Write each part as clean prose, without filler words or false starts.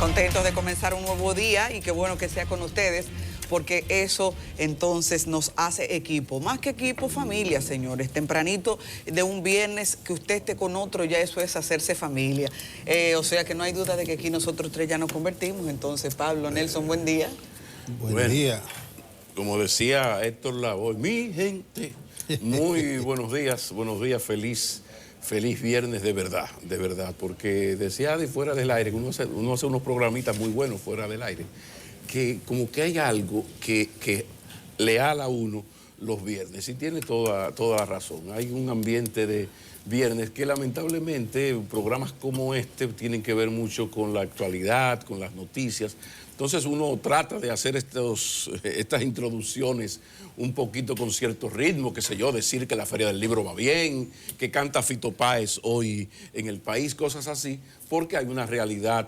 Contentos de comenzar un nuevo día y qué bueno que sea con ustedes, porque eso entonces nos hace equipo. Más que equipo, familia, señores. Tempranito de un viernes que usted esté con otro, ya eso es hacerse familia. O sea que no hay duda de que aquí nosotros tres ya nos convertimos. Entonces, Pablo, Nelson, buen día. Buen día. Como decía Héctor Lavoe, mi gente, muy buenos días, feliz viernes de verdad, porque decía de fuera del aire, uno hace unos programitas muy buenos fuera del aire, que como que hay algo que le ala a uno los viernes, y tiene toda razón. Hay un ambiente de viernes que lamentablemente programas como este tienen que ver mucho con la actualidad, con las noticias. Entonces uno trata de hacer estas introducciones un poquito con cierto ritmo, qué sé yo, decir que la Feria del Libro va bien, que canta Fito Páez hoy en el país, cosas así, porque hay una realidad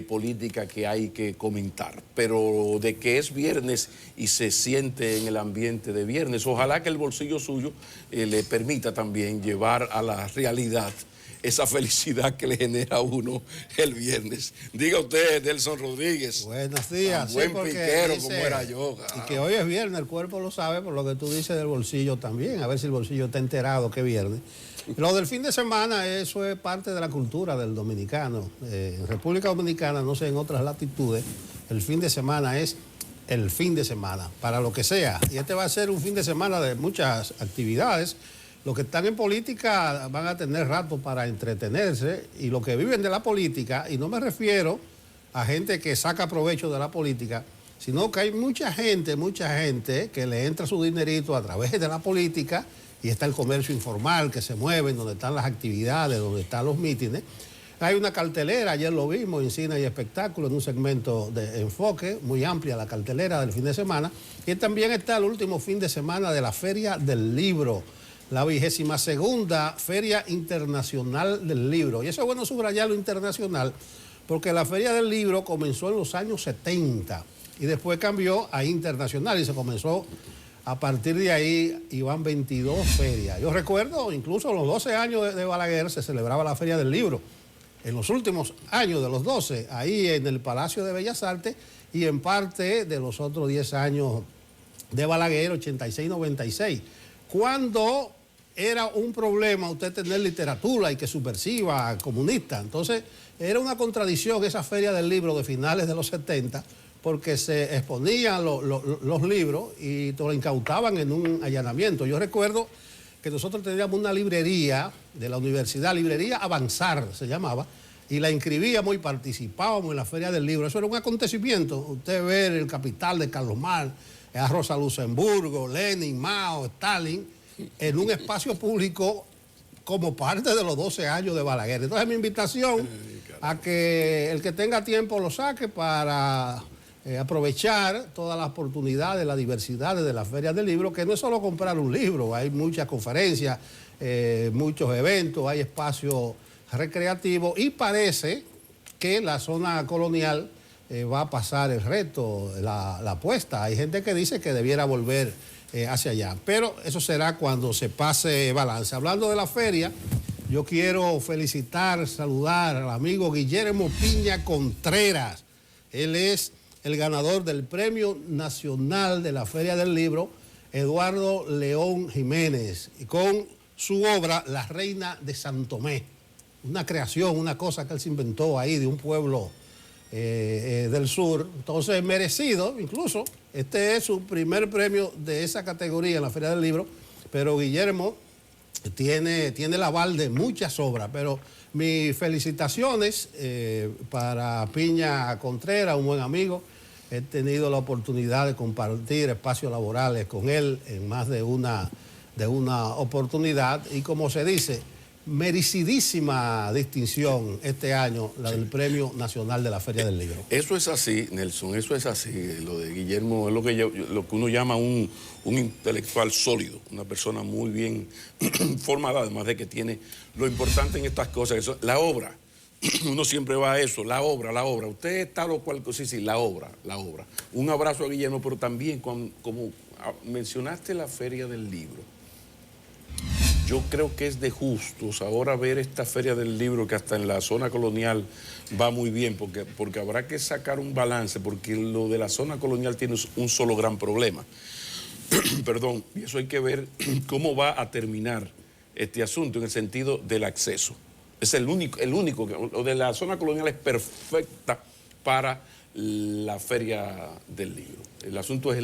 política que hay que comentar. Pero de que es viernes y se siente en el ambiente de viernes, ojalá que el bolsillo suyo le permita también llevar a la realidad esa felicidad que le genera a uno el viernes. Diga usted, Nelson Rodríguez. Buenos días. Buen piquero dice, como era yo. Y que hoy es viernes, el cuerpo lo sabe, por lo que tú dices del bolsillo también. A ver si el bolsillo está enterado que es viernes. Lo del fin de semana, eso es parte de la cultura del dominicano. En República Dominicana, no sé en otras latitudes, el fin de semana es el fin de semana, para lo que sea. Y este va a ser un fin de semana de muchas actividades. Los que están en política van a tener rato para entretenerse, y los que viven de la política, y no me refiero a gente que saca provecho de la política, sino que hay mucha gente que le entra su dinerito a través de la política, y está el comercio informal que se mueve, donde están las actividades, donde están los mítines. Hay una cartelera, ayer lo vimos en Cine y Espectáculo, en un segmento de enfoque, muy amplia la cartelera del fin de semana, y también está el último fin de semana de la Feria del Libro, la 22ª Feria Internacional del Libro. Y eso es bueno subrayar lo internacional, porque la Feria del Libro comenzó en los años 70 y después cambió a internacional, y se comenzó a partir de ahí, y van 22 ferias. Yo recuerdo, incluso los 12 años de Balaguer se celebraba la Feria del Libro. En los últimos años de los 12, ahí en el Palacio de Bellas Artes, y en parte de los otros 10 años de Balaguer, 86-96. Cuando era un problema usted tener literatura y que subversiva, comunista. Entonces, era una contradicción esa Feria del Libro de finales de los 70, porque se exponían los libros y te lo incautaban en un allanamiento. Yo recuerdo que nosotros teníamos una librería de la universidad, Librería Avanzar se llamaba, y la inscribíamos y participábamos en la Feria del Libro. Eso era un acontecimiento. Usted ver el Capital de Carlos Marx, a Rosa Luxemburgo, Lenin, Mao, Stalin, en un espacio público como parte de los 12 años de Balaguer. Entonces mi invitación a que el que tenga tiempo lo saque para aprovechar todas las oportunidades, las diversidades de la Feria del Libro, que no es solo comprar un libro, hay muchas conferencias, muchos eventos, hay espacios recreativos, y parece que la zona colonial va a pasar el reto, la apuesta. Hay gente que dice que debiera volver hacia allá, pero eso será cuando se pase balance. Hablando de la feria, yo quiero felicitar, saludar al amigo Guillermo Piña Contreras. Él es el ganador del Premio Nacional de la Feria del Libro, Eduardo León Jiménez, y con su obra La Reina de Santomé, una creación, una cosa que él se inventó ahí de un pueblo del sur. Entonces, merecido, incluso este es su primer premio de esa categoría en la Feria del Libro, pero Guillermo tiene el aval de muchas obras. Pero mis felicitaciones para Piña Contreras, un buen amigo. He tenido la oportunidad de compartir espacios laborales con él en más de una oportunidad, y como se dice, merecidísima distinción este año, la del Premio Nacional de la Feria del Libro. Eso es así, Nelson, eso es así. Lo de Guillermo es lo que uno llama un intelectual sólido, una persona muy bien formada, además de que tiene lo importante en estas cosas, eso, la obra. Uno siempre va a eso, la obra. Usted está lo cual, sí, la obra. Un abrazo a Guillermo, pero también, como mencionaste la Feria del Libro, yo creo que es de justos ahora ver esta feria del libro que hasta en la zona colonial va muy bien, porque habrá que sacar un balance, porque lo de la zona colonial tiene un solo gran problema. Perdón, y eso hay que ver cómo va a terminar este asunto en el sentido del acceso. Es el único lo de la zona colonial es perfecta para la feria del libro. El asunto es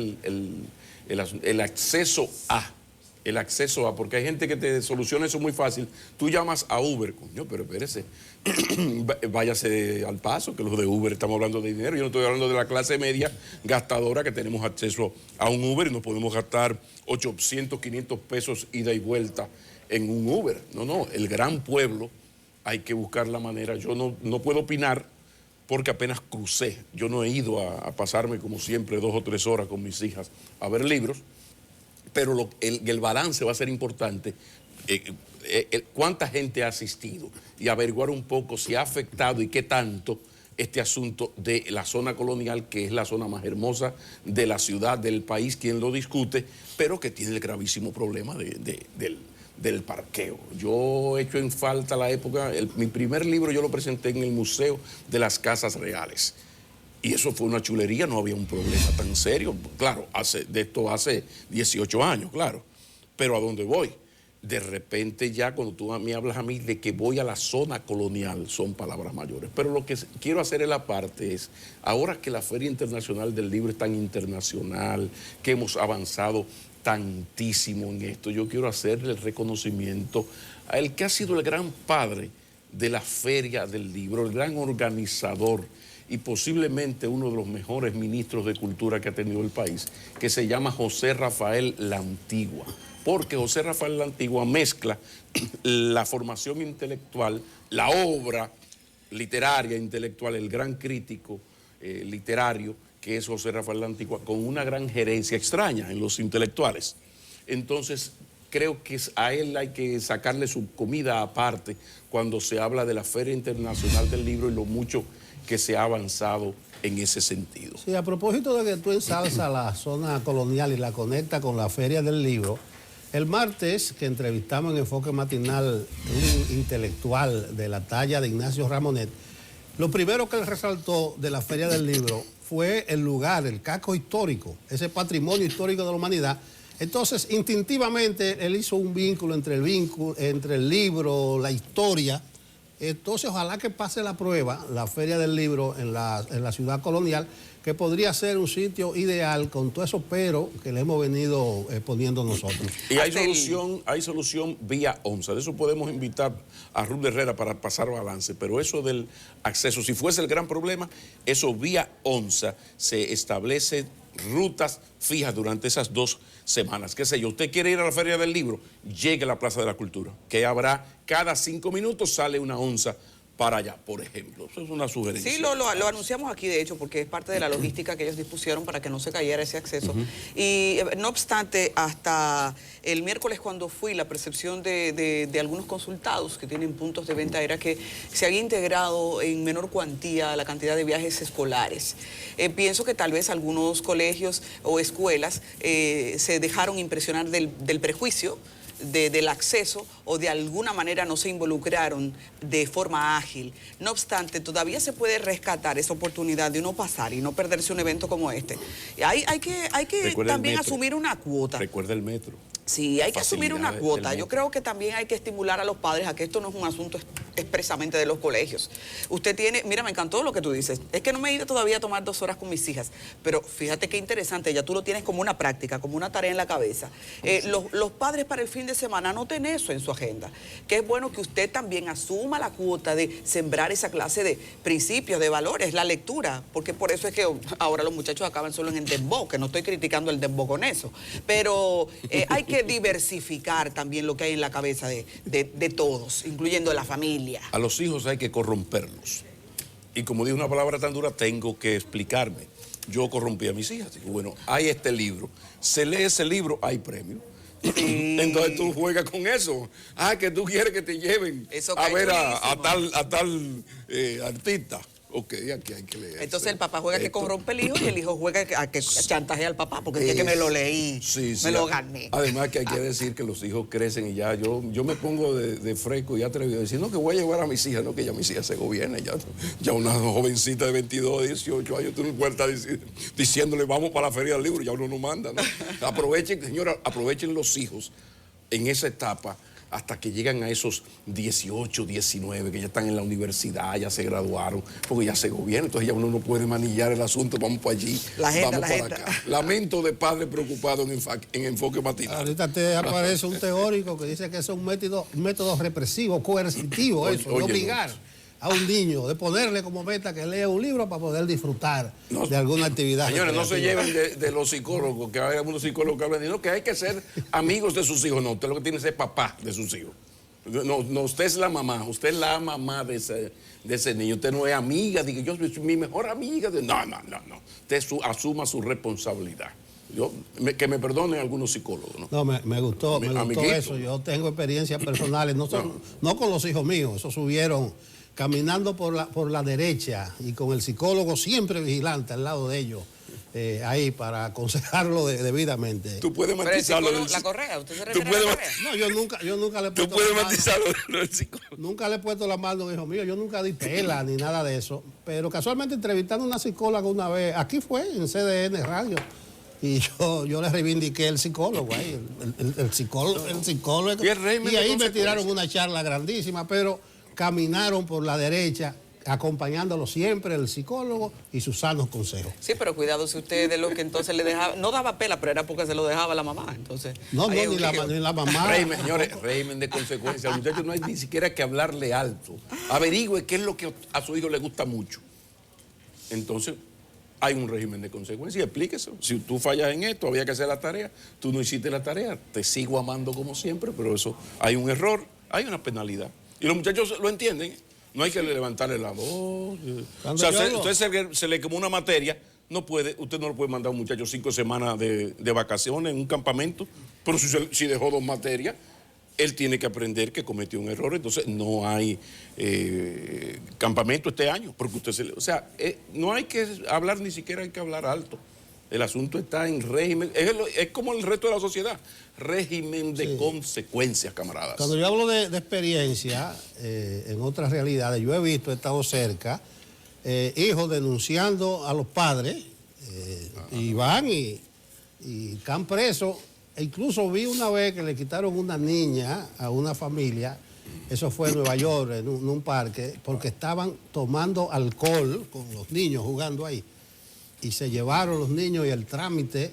el acceso a. El acceso a, porque hay gente que te soluciona eso muy fácil. Tú llamas a Uber, coño, pero espérese, váyase al paso, que los de Uber estamos hablando de dinero. Yo no estoy hablando de la clase media gastadora que tenemos acceso a un Uber y nos podemos gastar 800, 500 pesos ida y vuelta en un Uber. No, el gran pueblo hay que buscar la manera. Yo no puedo opinar porque apenas crucé. Yo no he ido a pasarme como siempre 2 o 3 horas con mis hijas a ver libros. Pero el balance va a ser importante, cuánta gente ha asistido y averiguar un poco si ha afectado y qué tanto este asunto de la zona colonial, que es la zona más hermosa de la ciudad, del país, quien lo discute, pero que tiene el gravísimo problema del parqueo. Yo he hecho en falta la época, mi primer libro yo lo presenté en el Museo de las Casas Reales. Y eso fue una chulería, no había un problema tan serio. Claro, de esto hace 18 años, claro. Pero ¿a dónde voy? De repente ya cuando tú me hablas a mí de que voy a la zona colonial, son palabras mayores. Pero lo que quiero hacer en la parte es, ahora que la Feria Internacional del Libro es tan internacional, que hemos avanzado tantísimo en esto, yo quiero hacerle el reconocimiento a el que ha sido el gran padre de la Feria del Libro, el gran organizador y posiblemente uno de los mejores ministros de cultura que ha tenido el país, que se llama José Rafael Lantigua, porque José Rafael Lantigua mezcla la formación intelectual, la obra literaria, intelectual, el gran crítico literario que es José Rafael Lantigua, con una gran gerencia extraña en los intelectuales. Entonces, creo que a él hay que sacarle su comida aparte cuando se habla de la Feria Internacional del Libro y lo mucho que se ha avanzado en ese sentido. Sí, a propósito de que tú ensalzas la zona colonial y la conecta con la Feria del Libro, el martes que entrevistamos en Enfoque Matinal un intelectual de la talla de Ignacio Ramonet, lo primero que él resaltó de la Feria del Libro fue el lugar, el casco histórico, ese patrimonio histórico de la humanidad. Entonces, instintivamente, él hizo un vínculo entre el libro, la historia. Entonces, ojalá que pase la prueba, la Feria del Libro en la ciudad colonial, que podría ser un sitio ideal con todo eso pero que le hemos venido poniendo nosotros. Y hay solución vía ONSA. De eso podemos invitar a Ruth Herrera para pasar balance, pero eso del acceso, si fuese el gran problema, eso vía ONSA se establece rutas fijas durante esas 2 semanas. Qué sé yo, usted quiere ir a la Feria del Libro, llegue a la Plaza de la Cultura, que habrá cada 5 minutos sale una onza para allá, por ejemplo. Eso es una sugerencia. Sí, lo anunciamos aquí, de hecho, porque es parte de la logística que ellos dispusieron para que no se cayera ese acceso. Y no obstante, hasta el miércoles cuando fui, la percepción de algunos consultados que tienen puntos de venta era que se había integrado en menor cuantía la cantidad de viajes escolares. Pienso que tal vez algunos colegios o escuelas se dejaron impresionar del prejuicio, del acceso, o de alguna manera no se involucraron de forma ágil. No obstante, todavía se puede rescatar esa oportunidad de uno pasar y no perderse un evento como este. Hay que también asumir una cuota. Recuerda el metro. Sí, hay que asumir una cuota. Yo creo que también hay que estimular a los padres a que esto no es un asunto expresamente de los colegios. Usted tiene, mira, me encantó lo que tú dices. Es que no me he ido todavía a tomar 2 horas con mis hijas, pero fíjate qué interesante, ya tú lo tienes como una práctica, como una tarea en la cabeza. Los padres para el fin de semana anoten eso en su agenda, que es bueno que usted también asuma la cuota de sembrar esa clase de principios, de valores, la lectura, porque por eso es que ahora los muchachos acaban solo en el dembow, que no estoy criticando el dembow con eso, pero hay que diversificar también lo que hay en la cabeza de todos, incluyendo de la familia. A los hijos hay que corromperlos. Y como digo una palabra tan dura, tengo que explicarme. Yo corrompí a mis hijas. Digo, bueno, hay este libro. Se lee ese libro, hay premio. Sí. Entonces tú juegas con eso. Que tú quieres que te lleven a ver a tal artista. Ok, aquí hay que leer. Entonces el papá juega que corrompe el hijo y el hijo juega a que chantajea al papá, porque es que me lo leí, me lo gané. Además que hay que decir que los hijos crecen y ya yo me pongo de fresco y atrevido a decir, no, que voy a llevar a mis hijas, no, que ya mis hijas se gobiernen, ya una jovencita de 22, 18 años, tú no puedes estar diciéndole, vamos para la feria del libro, ya uno no manda, ¿no? Aprovechen, señora, aprovechen los hijos en esa etapa hasta que llegan a esos 18, 19, que ya están en la universidad, ya se graduaron, porque ya se gobierna, entonces ya uno no puede manillar el asunto, vamos para allí, vamos para acá. Lamento de padre preocupado en enfoque matinal. Ahorita te aparece un teórico que dice que es un método represivo, coercitivo, de obligar a un niño, de ponerle como meta que lea un libro para poder disfrutar de alguna actividad. Señores, no se lleven de los psicólogos, que hay algunos psicólogos que hablan de que hay que ser amigos de sus hijos. No, usted lo que tiene es ser papá de sus hijos. No, usted es la mamá, usted es la mamá de ese niño. Usted no es amiga, diga yo soy mi mejor amiga. No. Usted asuma su responsabilidad. Que me perdonen algunos psicólogos, ¿no? No, me gustó eso. Yo tengo experiencias personales, no con los hijos míos, esos subieron caminando por la derecha y con el psicólogo siempre vigilante al lado de ellos, ahí para aconsejarlo debidamente. Tú puedes matizarlo. La correa, ¿usted se refiere a la correa? No, yo nunca le he puesto. Tú puedes matizarlo del psicólogo. Nunca le he puesto la mano a un hijo mío, yo nunca di pela ni nada de eso. Pero casualmente entrevistando a una psicóloga una vez, aquí fue en CDN Radio. Y yo le reivindiqué el psicólogo ahí, el psicólogo. Y ahí me tiraron una charla grandísima, pero caminaron por la derecha, acompañándolo siempre el psicólogo y sus sanos consejos. Sí, pero cuidado si usted de lo que entonces le dejaba, no daba pela, pero era porque se lo dejaba la mamá, entonces. No, ni la mamá. Régimen, señores, régimen de consecuencias. Al muchacho no hay ni siquiera que hablarle alto. Averigüe qué es lo que a su hijo le gusta mucho. Entonces, hay un régimen de consecuencias, explíquese. Si tú fallas en esto, había que hacer la tarea, tú no hiciste la tarea, te sigo amando como siempre, pero eso, hay un error, hay una penalidad. Y los muchachos lo entienden, no hay que levantarle la voz. O sea, usted se le quemó una materia, usted no lo puede mandar a un muchacho 5 semanas de vacaciones en un campamento, pero si dejó 2 materias, él tiene que aprender que cometió un error, entonces no hay campamento este año, porque no hay que hablar, ni siquiera hay que hablar alto. El asunto está en régimen, es como el resto de la sociedad, régimen de consecuencias, camaradas. Cuando yo hablo de experiencia en otras realidades, yo he visto, he estado cerca, hijos denunciando a los padres, y van y están presos. E incluso vi una vez que le quitaron una niña a una familia, eso fue en Nueva York, en un parque, porque estaban tomando alcohol con los niños jugando ahí. Y se llevaron los niños y el trámite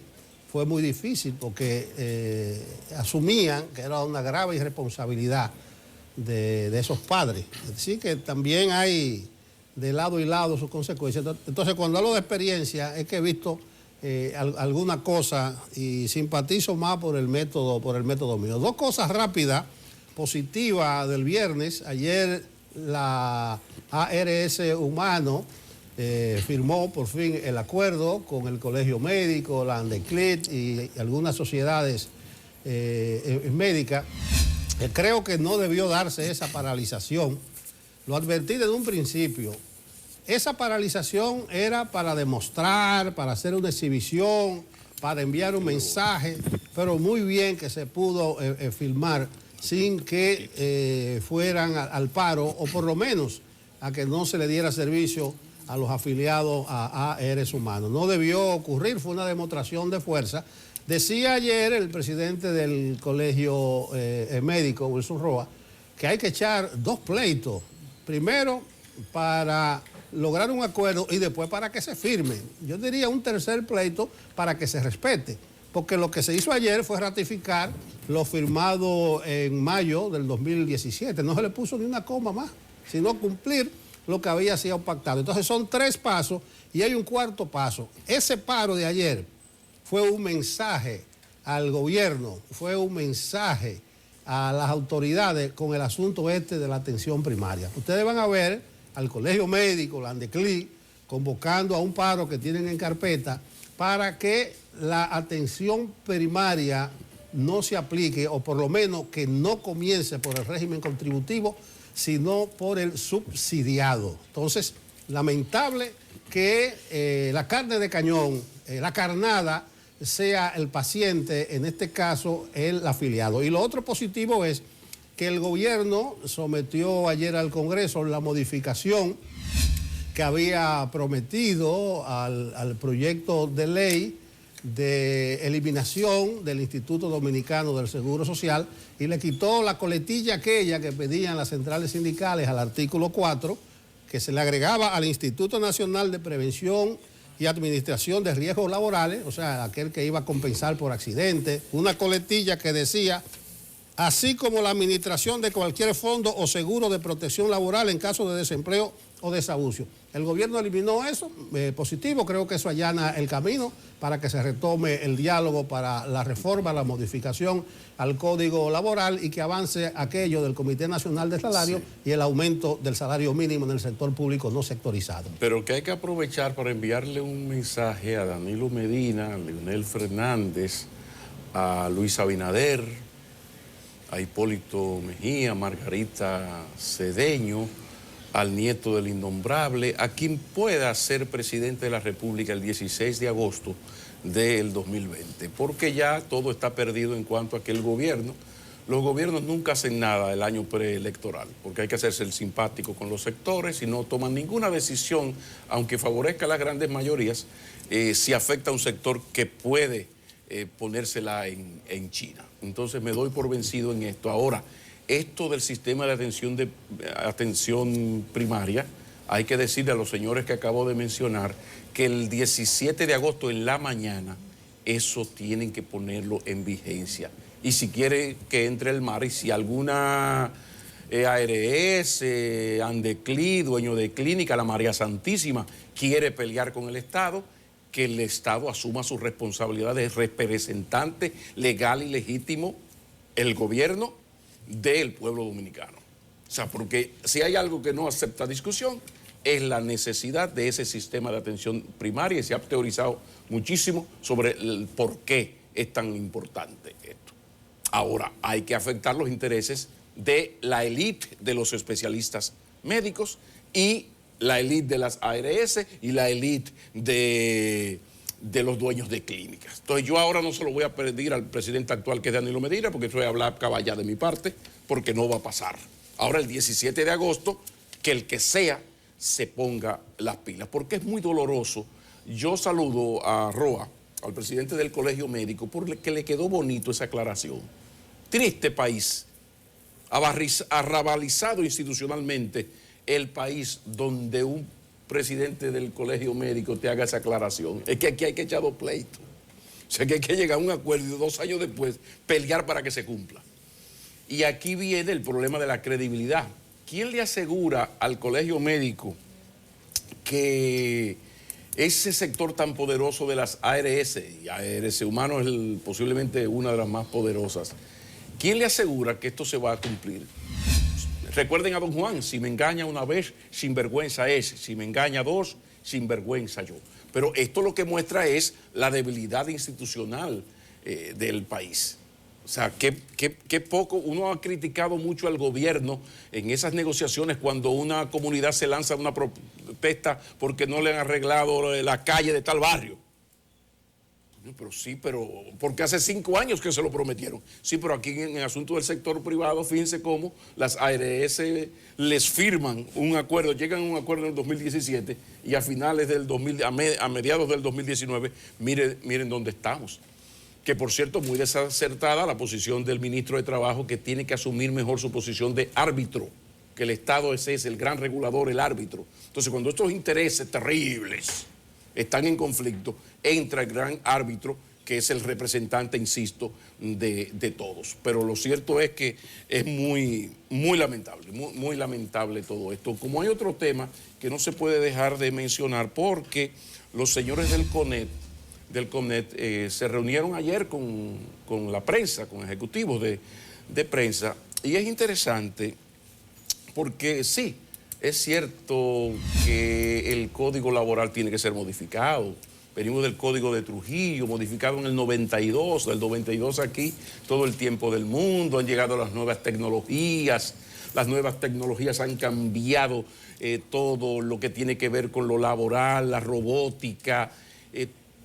fue muy difícil porque asumían que era una grave irresponsabilidad de esos padres. Es decir, que también hay de lado y lado sus consecuencias. Entonces, cuando hablo de experiencia, es que he visto alguna cosa y simpatizo más por el método mío. 2 cosas rápidas, positivas del viernes. Ayer la ARS Humano firmó por fin el acuerdo con el Colegio Médico, la ANDECLIT y algunas sociedades médicas. Creo que no debió darse esa paralización. Lo advertí desde un principio. Esa paralización era para demostrar, para hacer una exhibición, para enviar un mensaje, pero muy bien que se pudo filmar sin que fueran al paro, o por lo menos a que no se le diera servicio a los afiliados a ARS Humano. No debió ocurrir, fue una demostración de fuerza. Decía ayer el presidente del Colegio Médico, Wilson Roa, que hay que echar 2 pleitos. Primero, para lograr un acuerdo y después para que se firme. Yo diría un tercer pleito para que se respete, porque lo que se hizo ayer fue ratificar lo firmado en mayo del 2017. No se le puso ni una coma más, sino cumplir lo que había sido pactado. Entonces son 3 pasos y hay un 4º paso. Ese paro de ayer fue un mensaje al gobierno, fue un mensaje a las autoridades con el asunto de la atención primaria. Ustedes van a ver al Colegio Médico, la ANDECLI, convocando a un paro que tienen en carpeta para que la atención primaria no se aplique, o por lo menos que no comience por el régimen contributivo, sino por el subsidiado. Entonces, lamentable que la carne de cañón, la carnada, sea el paciente, en este caso el afiliado. Y lo otro positivo es que el gobierno sometió ayer al Congreso la modificación que había prometido al proyecto de ley de eliminación del Instituto Dominicano del Seguro Social y le quitó la coletilla aquella que pedían las centrales sindicales al artículo 4, que se le agregaba al Instituto Nacional de Prevención y Administración de Riesgos Laborales, o sea, aquel que iba a compensar por accidente, una coletilla que decía, así como la administración de cualquier fondo o seguro de protección laboral en caso de desempleo o desahucio. El gobierno eliminó eso, positivo, creo que eso allana el camino para que se retome el diálogo para la reforma, la modificación al Código Laboral y que avance aquello del Comité Nacional de Salario y el aumento del salario mínimo en el sector público no sectorizado. Pero que hay que aprovechar para enviarle un mensaje a Danilo Medina, a Leonel Fernández, a Luis Abinader, a Hipólito Mejía, Margarita Cedeño, al nieto del innombrable, a quien pueda ser presidente de la República el 16 de agosto del 2020, porque ya todo está perdido en cuanto a que los gobiernos nunca hacen nada el año preelectoral, porque hay que hacerse el simpático con los sectores y no toman ninguna decisión, aunque favorezca a las grandes mayorías, si afecta a un sector que puede ponérsela en China. Entonces me doy por vencido en esto. Ahora, esto del sistema de atención primaria, hay que decirle a los señores que acabo de mencionar que el 17 de agosto en la mañana, eso tienen que ponerlo en vigencia. Y si quiere que entre el mar, y si alguna ARS, Andeclí, dueño de clínica, la María Santísima, quiere pelear con el Estado, que el Estado asuma su responsabilidad de representante legal y legítimo, el gobierno del pueblo dominicano. O sea, porque si hay algo que no acepta discusión, es la necesidad de ese sistema de atención primaria y se ha teorizado muchísimo sobre el por qué es tan importante esto. Ahora, hay que afectar los intereses de la élite de los especialistas médicos y la élite de las ARS y la élite de los dueños de clínicas. Entonces yo ahora no se lo voy a pedir al presidente actual, que es Danilo Medina, porque eso voy a hablar caballa de mi parte, porque no va a pasar. Ahora el 17 de agosto, que el que sea se ponga las pilas, porque es muy doloroso. Yo saludo a Roa, al presidente del Colegio Médico, porque le quedó bonito esa aclaración. Triste país, arrabalizado institucionalmente el país donde un presidente del Colegio Médico te haga esa aclaración. Es que aquí hay que echar dos pleitos. O sea, que hay que llegar a un acuerdo y 2 años después pelear para que se cumpla. Y aquí viene el problema de la credibilidad. ¿Quién le asegura al Colegio Médico que ese sector tan poderoso de las ARS, y ARS Humano es posiblemente una de las más poderosas, quién le asegura que esto se va a cumplir? Recuerden a don Juan, si me engaña una vez, sinvergüenza es, si me engaña 2, sinvergüenza yo. Pero esto lo que muestra es la debilidad institucional del país. O sea, qué poco, uno ha criticado mucho al gobierno en esas negociaciones cuando una comunidad se lanza a una protesta porque no le han arreglado la calle de tal barrio. Pero sí, pero porque hace 5 años que se lo prometieron. Sí, pero aquí en el asunto del sector privado, fíjense cómo las ARS les firman un acuerdo, llegan a un acuerdo en el 2017 y a finales del a mediados del 2019, miren dónde estamos. Que por cierto, muy desacertada la posición del ministro de Trabajo, que tiene que asumir mejor su posición de árbitro, que el Estado es el gran regulador, el árbitro. Entonces, cuando estos intereses terribles están en conflicto, entra el gran árbitro, que es el representante, insisto, de todos. Pero lo cierto es que es muy lamentable, muy lamentable todo esto. Como hay otro tema que no se puede dejar de mencionar, porque los señores del CONET se reunieron ayer con la prensa, con ejecutivos de prensa, y es interesante porque sí, es cierto que el Código Laboral tiene que ser modificado. Venimos del Código de Trujillo, modificado en el 92, del 92 aquí, todo el tiempo del mundo, han llegado las nuevas tecnologías, las nuevas tecnologías han cambiado todo lo que tiene que ver con lo laboral, la robótica,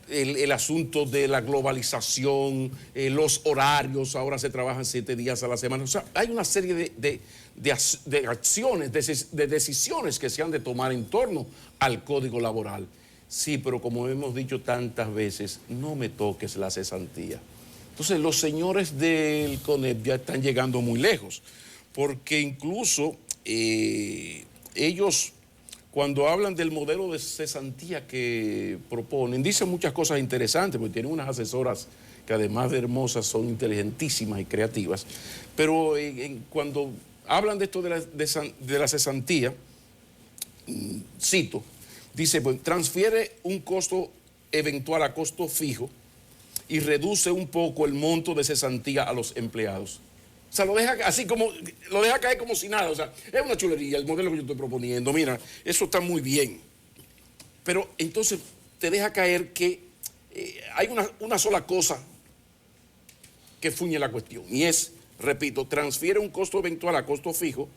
el asunto de la globalización, los horarios, ahora se trabajan 7 días a la semana. O sea, hay una serie de acciones, de decisiones que se han de tomar en torno al Código Laboral. Sí, pero como hemos dicho tantas veces, no me toques la cesantía. Entonces, los señores del CONEP ya están llegando muy lejos, porque incluso ellos, cuando hablan del modelo de cesantía que proponen, dicen muchas cosas interesantes, porque tienen unas asesoras que además de hermosas son inteligentísimas y creativas, pero cuando hablan de esto de la cesantía, cito, dice, pues, transfiere un costo eventual a costo fijo y reduce un poco el monto de cesantía a los empleados. O sea, lo deja así como, lo deja caer como si nada. O sea, es una chulería el modelo que yo estoy proponiendo. Mira, eso está muy bien. Pero entonces te deja caer que hay una sola cosa que fuñe la cuestión. Y es, repito, transfiere un costo eventual a costo fijo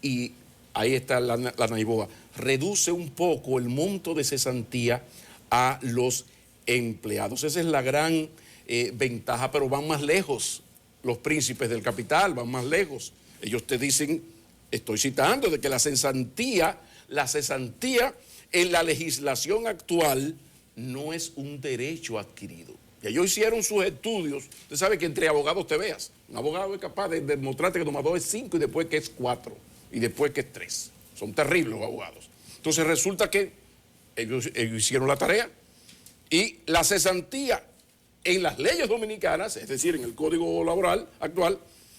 y ahí está la Naiboa. Reduce un poco el monto de cesantía a los empleados. Esa es la gran ventaja, pero van más lejos. Los príncipes del capital van más lejos. Ellos te dicen, estoy citando, de que la cesantía en la legislación actual no es un derecho adquirido. Y ellos hicieron sus estudios. Usted sabe que entre abogados te veas. Un abogado es capaz de demostrarte que toma 2 es 5 y después que es 4 y después que es 3. Son terribles los abogados. Entonces resulta que ellos hicieron la tarea y la cesantía en las leyes dominicanas, es decir, en el Código Laboral actual,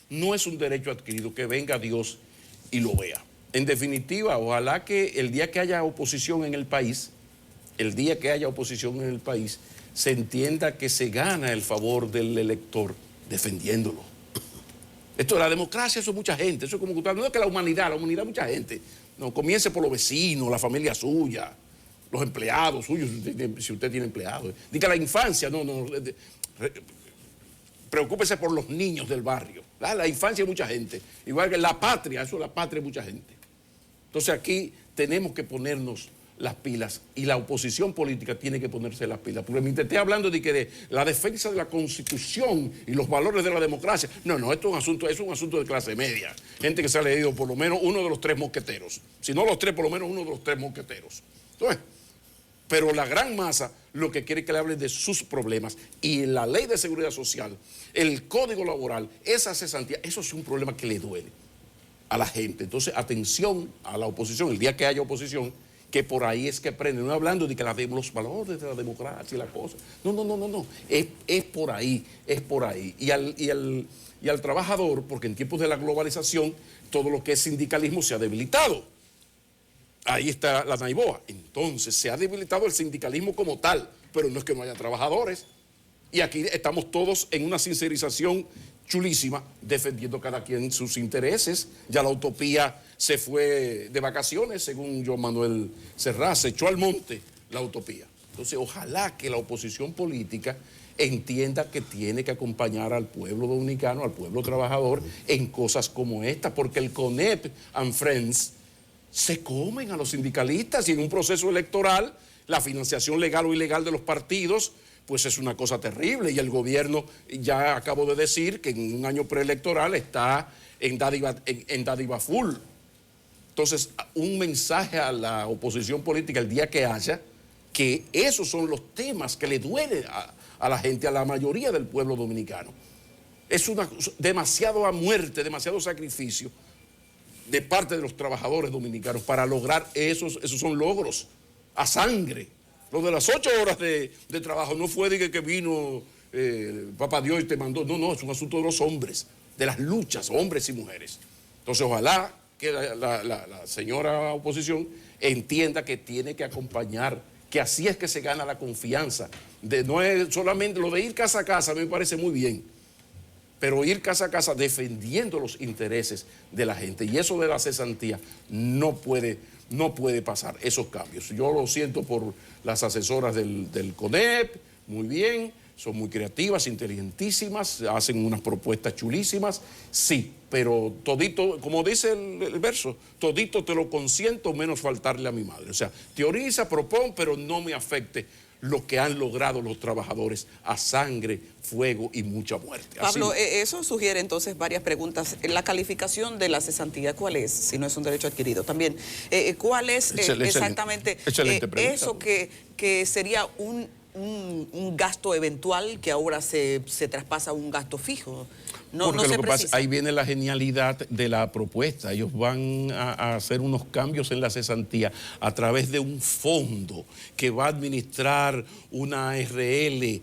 no es un derecho adquirido, que venga Dios y lo vea. En definitiva, ojalá que el día que haya oposición en el país, se entienda que se gana el favor del elector defendiéndolo. Esto de la democracia, eso es mucha gente, eso es como, no es que la humanidad es mucha gente. No, comience por los vecinos, la familia suya, los empleados suyos, si usted tiene empleados. Diga la infancia, preocúpese por los niños del barrio. La infancia es mucha gente. Igual que la patria, eso es la patria es mucha gente. Entonces aquí tenemos que ponernos las pilas y la oposición política tiene que ponerse las pilas. Porque mientras esté hablando de la defensa de la Constitución y los valores de la democracia, no, esto es un asunto de clase media. Gente que se ha leído por lo menos uno de los 3 mosqueteros. Si no los 3, por lo menos uno de los 3 mosqueteros. Entonces, pero la gran masa lo que quiere es que le hable de sus problemas. Y la ley de seguridad social, el Código Laboral, esa cesantía, eso es un problema que le duele a la gente. Entonces, atención a la oposición, el día que haya oposición, que por ahí es que aprenden, no hablando de que los valores de la democracia y la cosa. No. Es por ahí. Y al trabajador, porque en tiempos de la globalización, todo lo que es sindicalismo se ha debilitado. Ahí está la Naiboa. Entonces, se ha debilitado el sindicalismo como tal, pero no es que no haya trabajadores. Y aquí estamos todos en una sincerización chulísima, defendiendo cada quien sus intereses. Ya la utopía se fue de vacaciones, según Joan Manuel Serrat, se echó al monte la utopía. Entonces, ojalá que la oposición política entienda que tiene que acompañar al pueblo dominicano, al pueblo trabajador, en cosas como esta, porque el CONEP and Friends se comen a los sindicalistas y en un proceso electoral la financiación legal o ilegal de los partidos pues es una cosa terrible y el gobierno, ya acabo de decir que en un año preelectoral está en dádiva full. Entonces, un mensaje a la oposición política el día que haya, que esos son los temas que le duelen a la gente, a la mayoría del pueblo dominicano. Es demasiado a muerte, demasiado sacrificio de parte de los trabajadores dominicanos para lograr esos son logros a sangre. Lo de las 8 horas de trabajo no fue de que vino Papá Dios y te mandó. No, es un asunto de los hombres, de las luchas, hombres y mujeres. Entonces, ojalá que la señora oposición entienda que tiene que acompañar, que así es que se gana la confianza. No es solamente lo de ir casa a casa, me parece muy bien, pero ir casa a casa defendiendo los intereses de la gente. Y eso de la cesantía no puede pasar, esos cambios. Yo lo siento por las asesoras del CONEP, muy bien, son muy creativas, inteligentísimas, hacen unas propuestas chulísimas, sí, pero todito, como dice el verso, todito te lo consiento menos faltarle a mi madre. O sea, teoriza, propone, pero no me afecte lo que han logrado los trabajadores a sangre, fuego y mucha muerte. Pablo, eso sugiere entonces varias preguntas. La calificación de la cesantía, ¿cuál es? Si no es un derecho adquirido. También, ¿cuál es exactamente eso que sería un gasto eventual que ahora se traspasa a un gasto fijo? Porque lo que pasa, ahí viene la genialidad de la propuesta. Ellos van a hacer unos cambios en la cesantía a través de un fondo que va a administrar una ARL,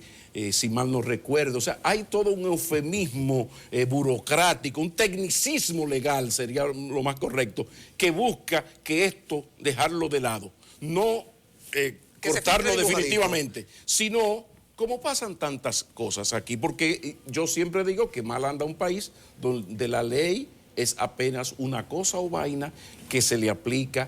si mal no recuerdo. O sea, hay todo un eufemismo burocrático, un tecnicismo legal, sería lo más correcto, que busca que esto, dejarlo de lado. No cortarlo definitivamente, sino como pasan tantas cosas aquí, porque yo siempre digo que mal anda un país donde la ley es apenas una cosa o vaina que se le aplica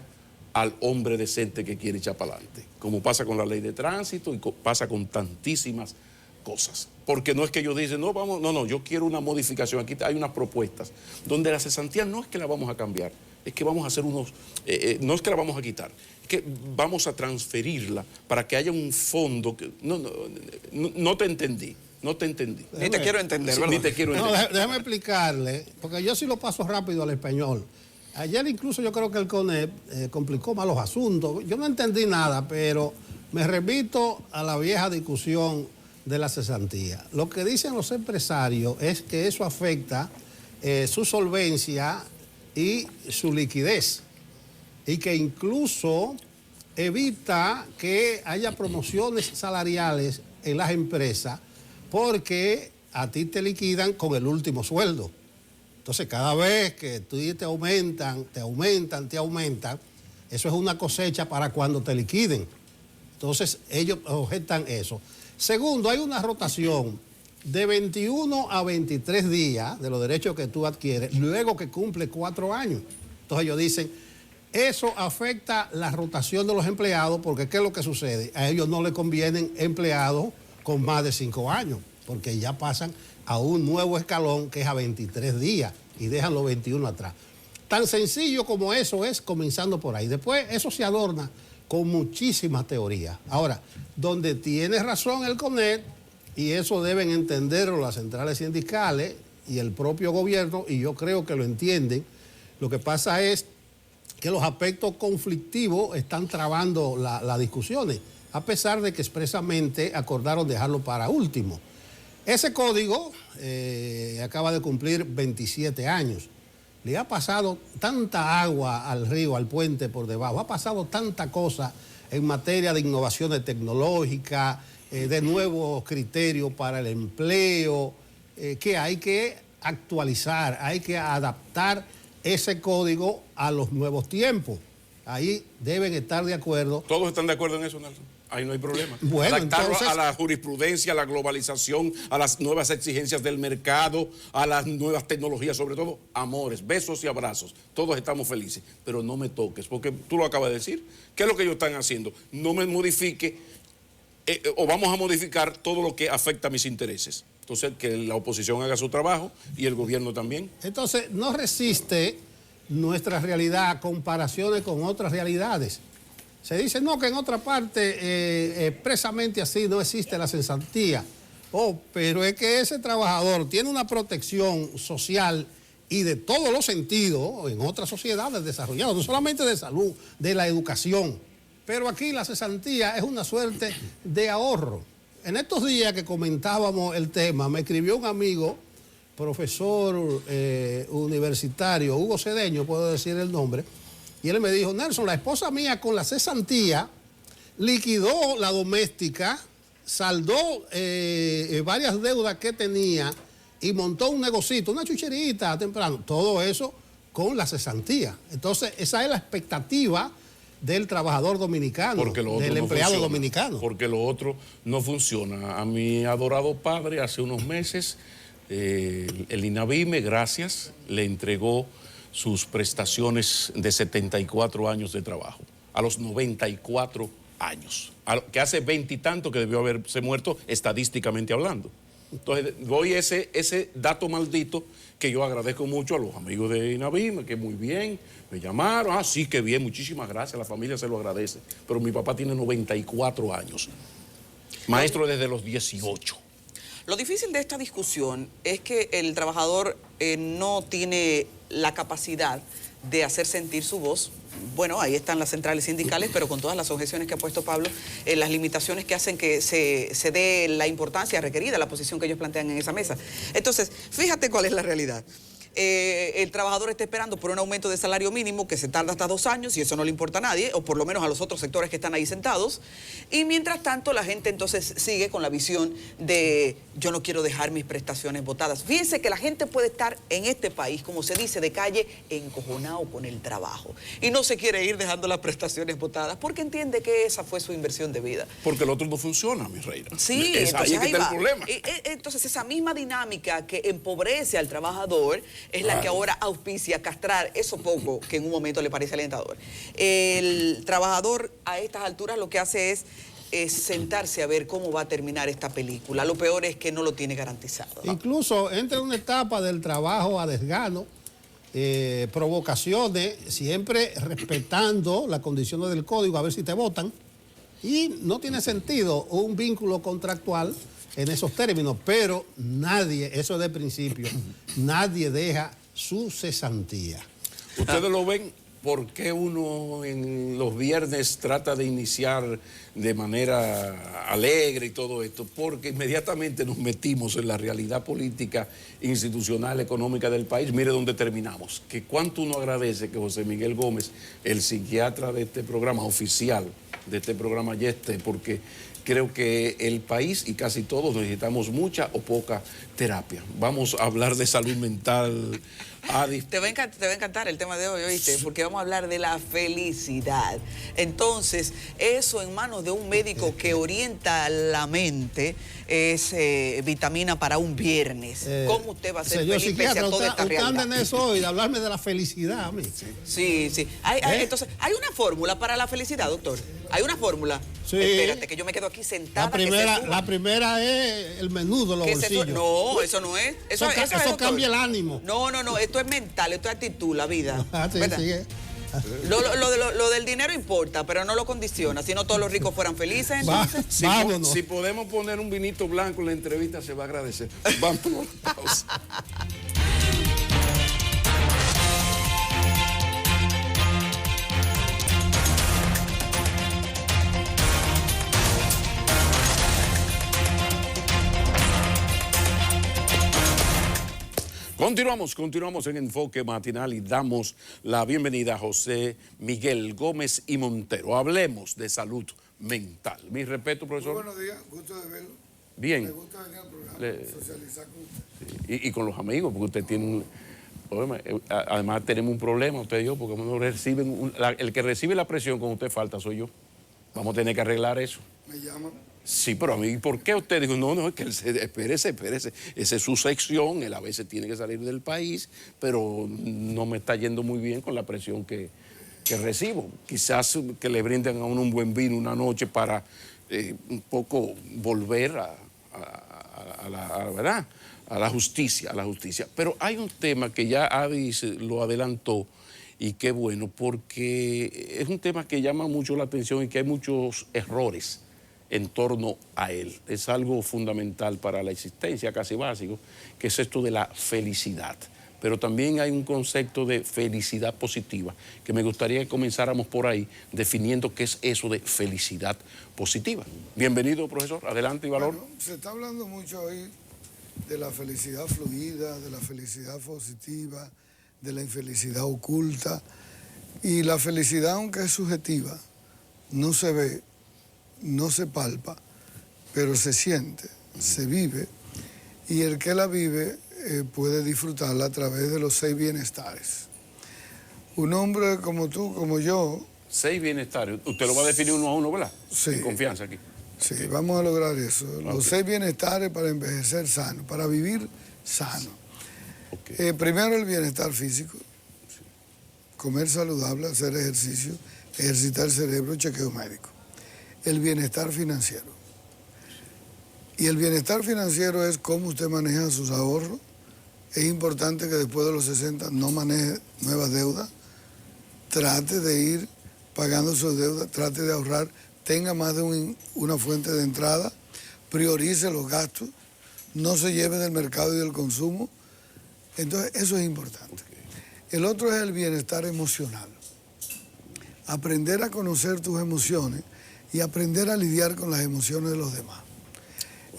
al hombre decente que quiere echar para adelante, como pasa con la ley de tránsito y pasa con tantísimas cosas. Porque no es que ellos dicen, no, yo quiero una modificación, aquí hay unas propuestas, donde la cesantía no es que la vamos a cambiar, es que vamos a hacer no es que la vamos a quitar, es que vamos a transferirla para que haya un fondo que... No te entendí. No te entendí. Ni te quiero entender, ¿verdad? Ni te quiero entender. No, déjame explicarle, porque yo sí lo paso rápido al español. Ayer incluso yo creo que el CONEP complicó más los asuntos. Yo no entendí nada, pero me remito a la vieja discusión de la cesantía. Lo que dicen los empresarios es que eso afecta su solvencia y su liquidez, y que incluso evita que haya promociones salariales en las empresas porque a ti te liquidan con el último sueldo. Entonces, cada vez que tú te aumentan, eso es una cosecha para cuando te liquiden. Entonces, ellos objetan eso. Segundo, hay una rotación de 21 a 23 días de los derechos que tú adquieres luego que cumple 4 años. Entonces, ellos dicen, eso afecta la rotación de los empleados porque ¿qué es lo que sucede? A ellos no les convienen empleados con más de 5 años porque ya pasan a un nuevo escalón que es a 23 días y dejan los 21 atrás. Tan sencillo como eso es, comenzando por ahí. Después eso se adorna con muchísimas teorías. Ahora, donde tiene razón el CONEP, y eso deben entenderlo las centrales sindicales y el propio gobierno, y yo creo que lo entienden, lo que pasa es que los aspectos conflictivos están trabando las discusiones, a pesar de que expresamente acordaron dejarlo para último. Ese código acaba de cumplir 27 años. Le ha pasado tanta agua al río, al puente por debajo, ha pasado tanta cosa en materia de innovaciones tecnológicas, de nuevos criterios para el empleo, que hay que actualizar, hay que adaptar ese código a los nuevos tiempos. Ahí deben estar de acuerdo. ¿Todos están de acuerdo en eso, Nelson? Ahí no hay problema. Bueno, adaptarlo entonces, a la jurisprudencia, a la globalización, a las nuevas exigencias del mercado, a las nuevas tecnologías, sobre todo, amores, besos y abrazos. Todos estamos felices, pero no me toques, porque tú lo acabas de decir. ¿Qué es lo que ellos están haciendo? No me modifique o vamos a modificar todo lo que afecta a mis intereses. Entonces, que la oposición haga su trabajo y el gobierno también. Entonces, no resiste nuestra realidad a comparaciones con otras realidades. Se dice, no, que en otra parte expresamente así no existe la cesantía. Oh, pero es que ese trabajador tiene una protección social y de todos los sentidos en otras sociedades desarrolladas, no solamente de salud, de la educación. Pero aquí la cesantía es una suerte de ahorro. En estos días que comentábamos el tema, me escribió un amigo, profesor universitario, Hugo Cedeño, puedo decir el nombre, y él me dijo, Nelson, la esposa mía con la cesantía liquidó la doméstica, saldó varias deudas que tenía y montó un negocito, una chucherita temprano, todo eso con la cesantía. Entonces, esa es la expectativa del trabajador dominicano, del empleado dominicano. Porque lo otro no funciona. A mi adorado padre hace unos meses, el INAVIME, gracias, le entregó sus prestaciones de 74 años de trabajo, a los 94 años, que hace 20 y tanto que debió haberse muerto estadísticamente hablando. Entonces, doy ese dato maldito que yo agradezco mucho a los amigos de INAVIMA, que muy bien, me llamaron, sí, qué bien, muchísimas gracias, la familia se lo agradece. Pero mi papá tiene 94 años, maestro desde los 18. Lo difícil de esta discusión es que el trabajador no tiene la capacidad de hacer sentir su voz. Bueno, ahí están las centrales sindicales, pero con todas las objeciones que ha puesto Pablo, las limitaciones que hacen que se dé la importancia requerida a la posición que ellos plantean en esa mesa. Entonces, fíjate cuál es la realidad. El trabajador está esperando por un aumento de salario mínimo que se tarda hasta 2 años y eso no le importa a nadie, o por lo menos a los otros sectores que están ahí sentados. Y mientras tanto la gente entonces sigue con la visión de yo no quiero dejar mis prestaciones botadas. Fíjense que la gente puede estar en este país, como se dice, de calle, encojonado con el trabajo. Y no se quiere ir dejando las prestaciones botadas porque entiende que esa fue su inversión de vida. Porque el otro no funciona, mi reina. Sí, es ahí que está el problema. Entonces esa misma dinámica que empobrece al trabajador es la que ahora auspicia castrar eso poco que en un momento le parece alentador. El trabajador a estas alturas lo que hace es sentarse a ver cómo va a terminar esta película. Lo peor es que no lo tiene garantizado. Incluso entra en una etapa del trabajo a desgano, provocaciones, siempre respetando las condiciones del código, a ver si te votan. Y no tiene sentido un vínculo contractual en esos términos, pero nadie, eso es de principio, nadie deja su cesantía. Ustedes lo ven, ¿por qué uno en los viernes trata de iniciar de manera alegre y todo esto? Porque inmediatamente nos metimos en la realidad política, institucional, económica del país. Mire dónde terminamos. Que cuánto uno agradece que José Miguel Gómez, el psiquiatra de este programa, oficial de este programa, ya esté, porque creo que el país y casi todos necesitamos mucha o poca terapia. Vamos a hablar de salud mental. Adi. Te va a encantar el tema de hoy, ¿oíste? Porque vamos a hablar de la felicidad. Entonces, eso en manos de un médico que orienta la mente es vitamina para un viernes. ¿Cómo usted va a ser feliz pese a toda esta realidad? Usted anda en eso hoy, de hablarme de la felicidad a mí. Sí. Entonces, ¿hay una fórmula para la felicidad, doctor? ¿Hay una fórmula? Sí. Espérate, que yo me quedo aquí sentada. La primera es el menú de los bolsillos. No, eso no es. Eso cambia el ánimo. No, esto es mental, esto es actitud, la vida. Sí. Lo del dinero importa, pero no lo condiciona. Si no todos los ricos fueran felices, entonces. Si podemos poner un vinito blanco en la entrevista, se va a agradecer. Vamos a la pausa. Continuamos en Enfoque Matinal y damos la bienvenida a José Miguel Gómez y Montero. Hablemos de salud mental. Mi respeto, profesor. Muy buenos días, gusto de verlo. Bien. Me gusta venir al programa, socializar con usted. Y con los amigos, porque usted tiene un problema. Además tenemos un problema, usted y yo, porque no reciben el que recibe la presión con usted falta soy yo. Vamos a tener que arreglar eso. Me llaman. Sí, pero a mí, ¿por qué usted dijo? No, es que espérese. Esa es su sección, él a veces tiene que salir del país, pero no me está yendo muy bien con la presión que recibo. Quizás que le brinden a uno un buen vino una noche para un poco volver a la justicia. Pero hay un tema que ya Adi lo adelantó, y qué bueno, porque es un tema que llama mucho la atención y que hay muchos errores en torno a él. Es algo fundamental para la existencia, casi básico, que es esto de la felicidad. Pero también hay un concepto de felicidad positiva, que me gustaría que comenzáramos por ahí, definiendo qué es eso de felicidad positiva. Bienvenido, profesor. Adelante, y valor. Bueno, se está hablando mucho hoy de la felicidad fluida, de la felicidad positiva, de la infelicidad oculta. Y la felicidad, aunque es subjetiva, no se ve, no se palpa, pero se siente, se vive, y el que la vive puede disfrutarla a través de los 6 bienestares. Un hombre como tú, como yo... 6 bienestares. Usted lo va a definir uno a uno, ¿verdad? Sí. Sin confianza aquí. Sí, vamos a lograr eso. Okay. Los 6 bienestares para envejecer sano, para vivir sano. Okay. Primero el bienestar físico, comer saludable, hacer ejercicio, ejercitar el cerebro, chequeo médico. el bienestar financiero. Y el bienestar financiero es cómo usted maneja sus ahorros. Es importante que después de los 60 no maneje nuevas deudas. Trate de ir pagando sus deudas, trate de ahorrar, tenga más de una fuente de entrada, priorice los gastos, no se lleve del mercado y del consumo. Entonces, eso es importante. El otro es el bienestar emocional. Aprender a conocer tus emociones y aprender a lidiar con las emociones de los demás.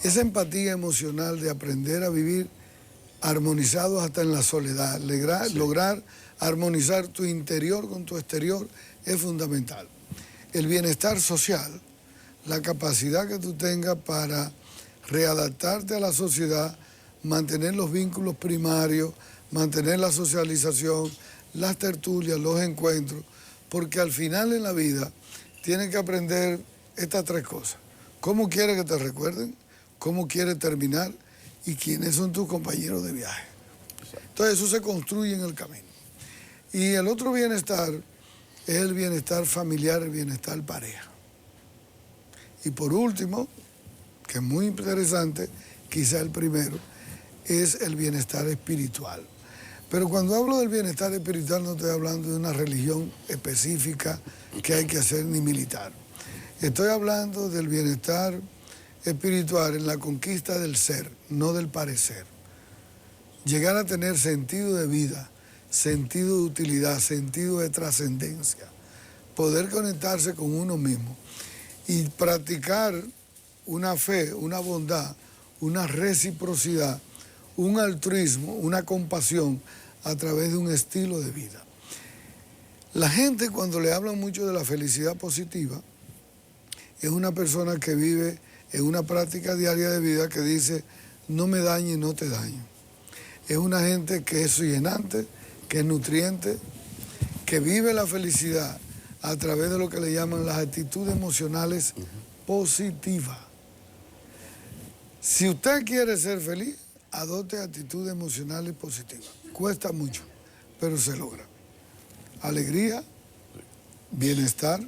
Esa empatía emocional de aprender a vivir armonizados hasta en la soledad, lograr armonizar tu interior con tu exterior es fundamental. El bienestar social, la capacidad que tú tengas para readaptarte a la sociedad, mantener los vínculos primarios, mantener la socialización, las tertulias, los encuentros, porque al final en la vida tienes que aprender estas tres cosas. ¿Cómo quieres que te recuerden? ¿Cómo quieres terminar? ¿Y quiénes son tus compañeros de viaje? Entonces eso se construye en el camino. Y el otro bienestar es el bienestar familiar, el bienestar pareja. Y por último, que es muy interesante, quizá el primero, es el bienestar espiritual. Pero cuando hablo del bienestar espiritual no estoy hablando de una religión específica que hay que hacer ni militar. Estoy hablando del bienestar espiritual en la conquista del ser, no del parecer. Llegar a tener sentido de vida, sentido de utilidad, sentido de trascendencia, poder conectarse con uno mismo y practicar una fe, una bondad, una reciprocidad, un altruismo, una compasión a través de un estilo de vida. La gente cuando le hablan mucho de la felicidad positiva es una persona que vive en una práctica diaria de vida que dice no me dañe, no te daño. Es una gente que es llenante, que es nutriente, que vive la felicidad a través de lo que le llaman las actitudes emocionales positivas. Si usted quiere ser feliz, adopte actitudes emocionales positivas. Cuesta mucho, pero se logra. Alegría, bienestar,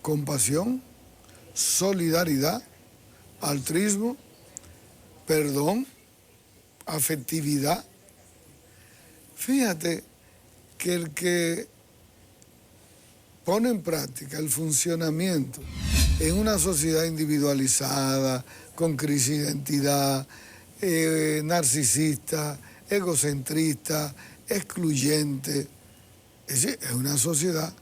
compasión, solidaridad, altruismo, perdón, afectividad. Fíjate que el que pone en práctica el funcionamiento en una sociedad individualizada, con crisis de identidad, narcisista, egocentrista, excluyente, es una sociedad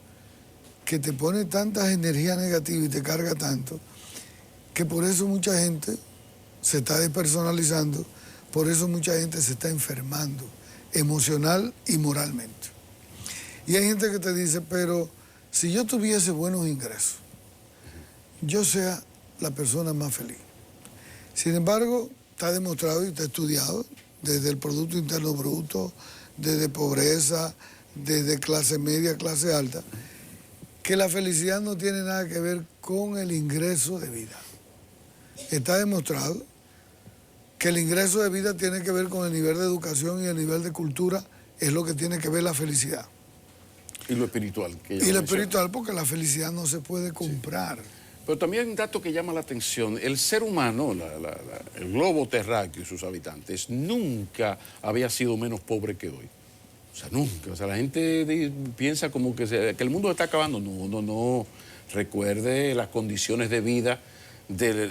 que te pone tantas energías negativas y te carga tanto, que por eso mucha gente se está despersonalizando, por eso mucha gente se está enfermando emocional y moralmente. Y hay gente que te dice, pero si yo tuviese buenos ingresos, yo sea la persona más feliz. Sin embargo, está demostrado y está estudiado desde el Producto Interno Bruto, desde pobreza, desde clase media, clase alta, que la felicidad no tiene nada que ver con el ingreso de vida. Está demostrado que el ingreso de vida tiene que ver con el nivel de educación y el nivel de cultura, es lo que tiene que ver la felicidad. Y lo espiritual. Y lo espiritual, porque la felicidad no se puede comprar. Sí. Pero también hay un dato que llama la atención. El ser humano, el globo terráqueo y sus habitantes, nunca había sido menos pobre que hoy. O sea, nunca. O sea, la gente piensa como que el mundo está acabando. No. Recuerde las condiciones de vida de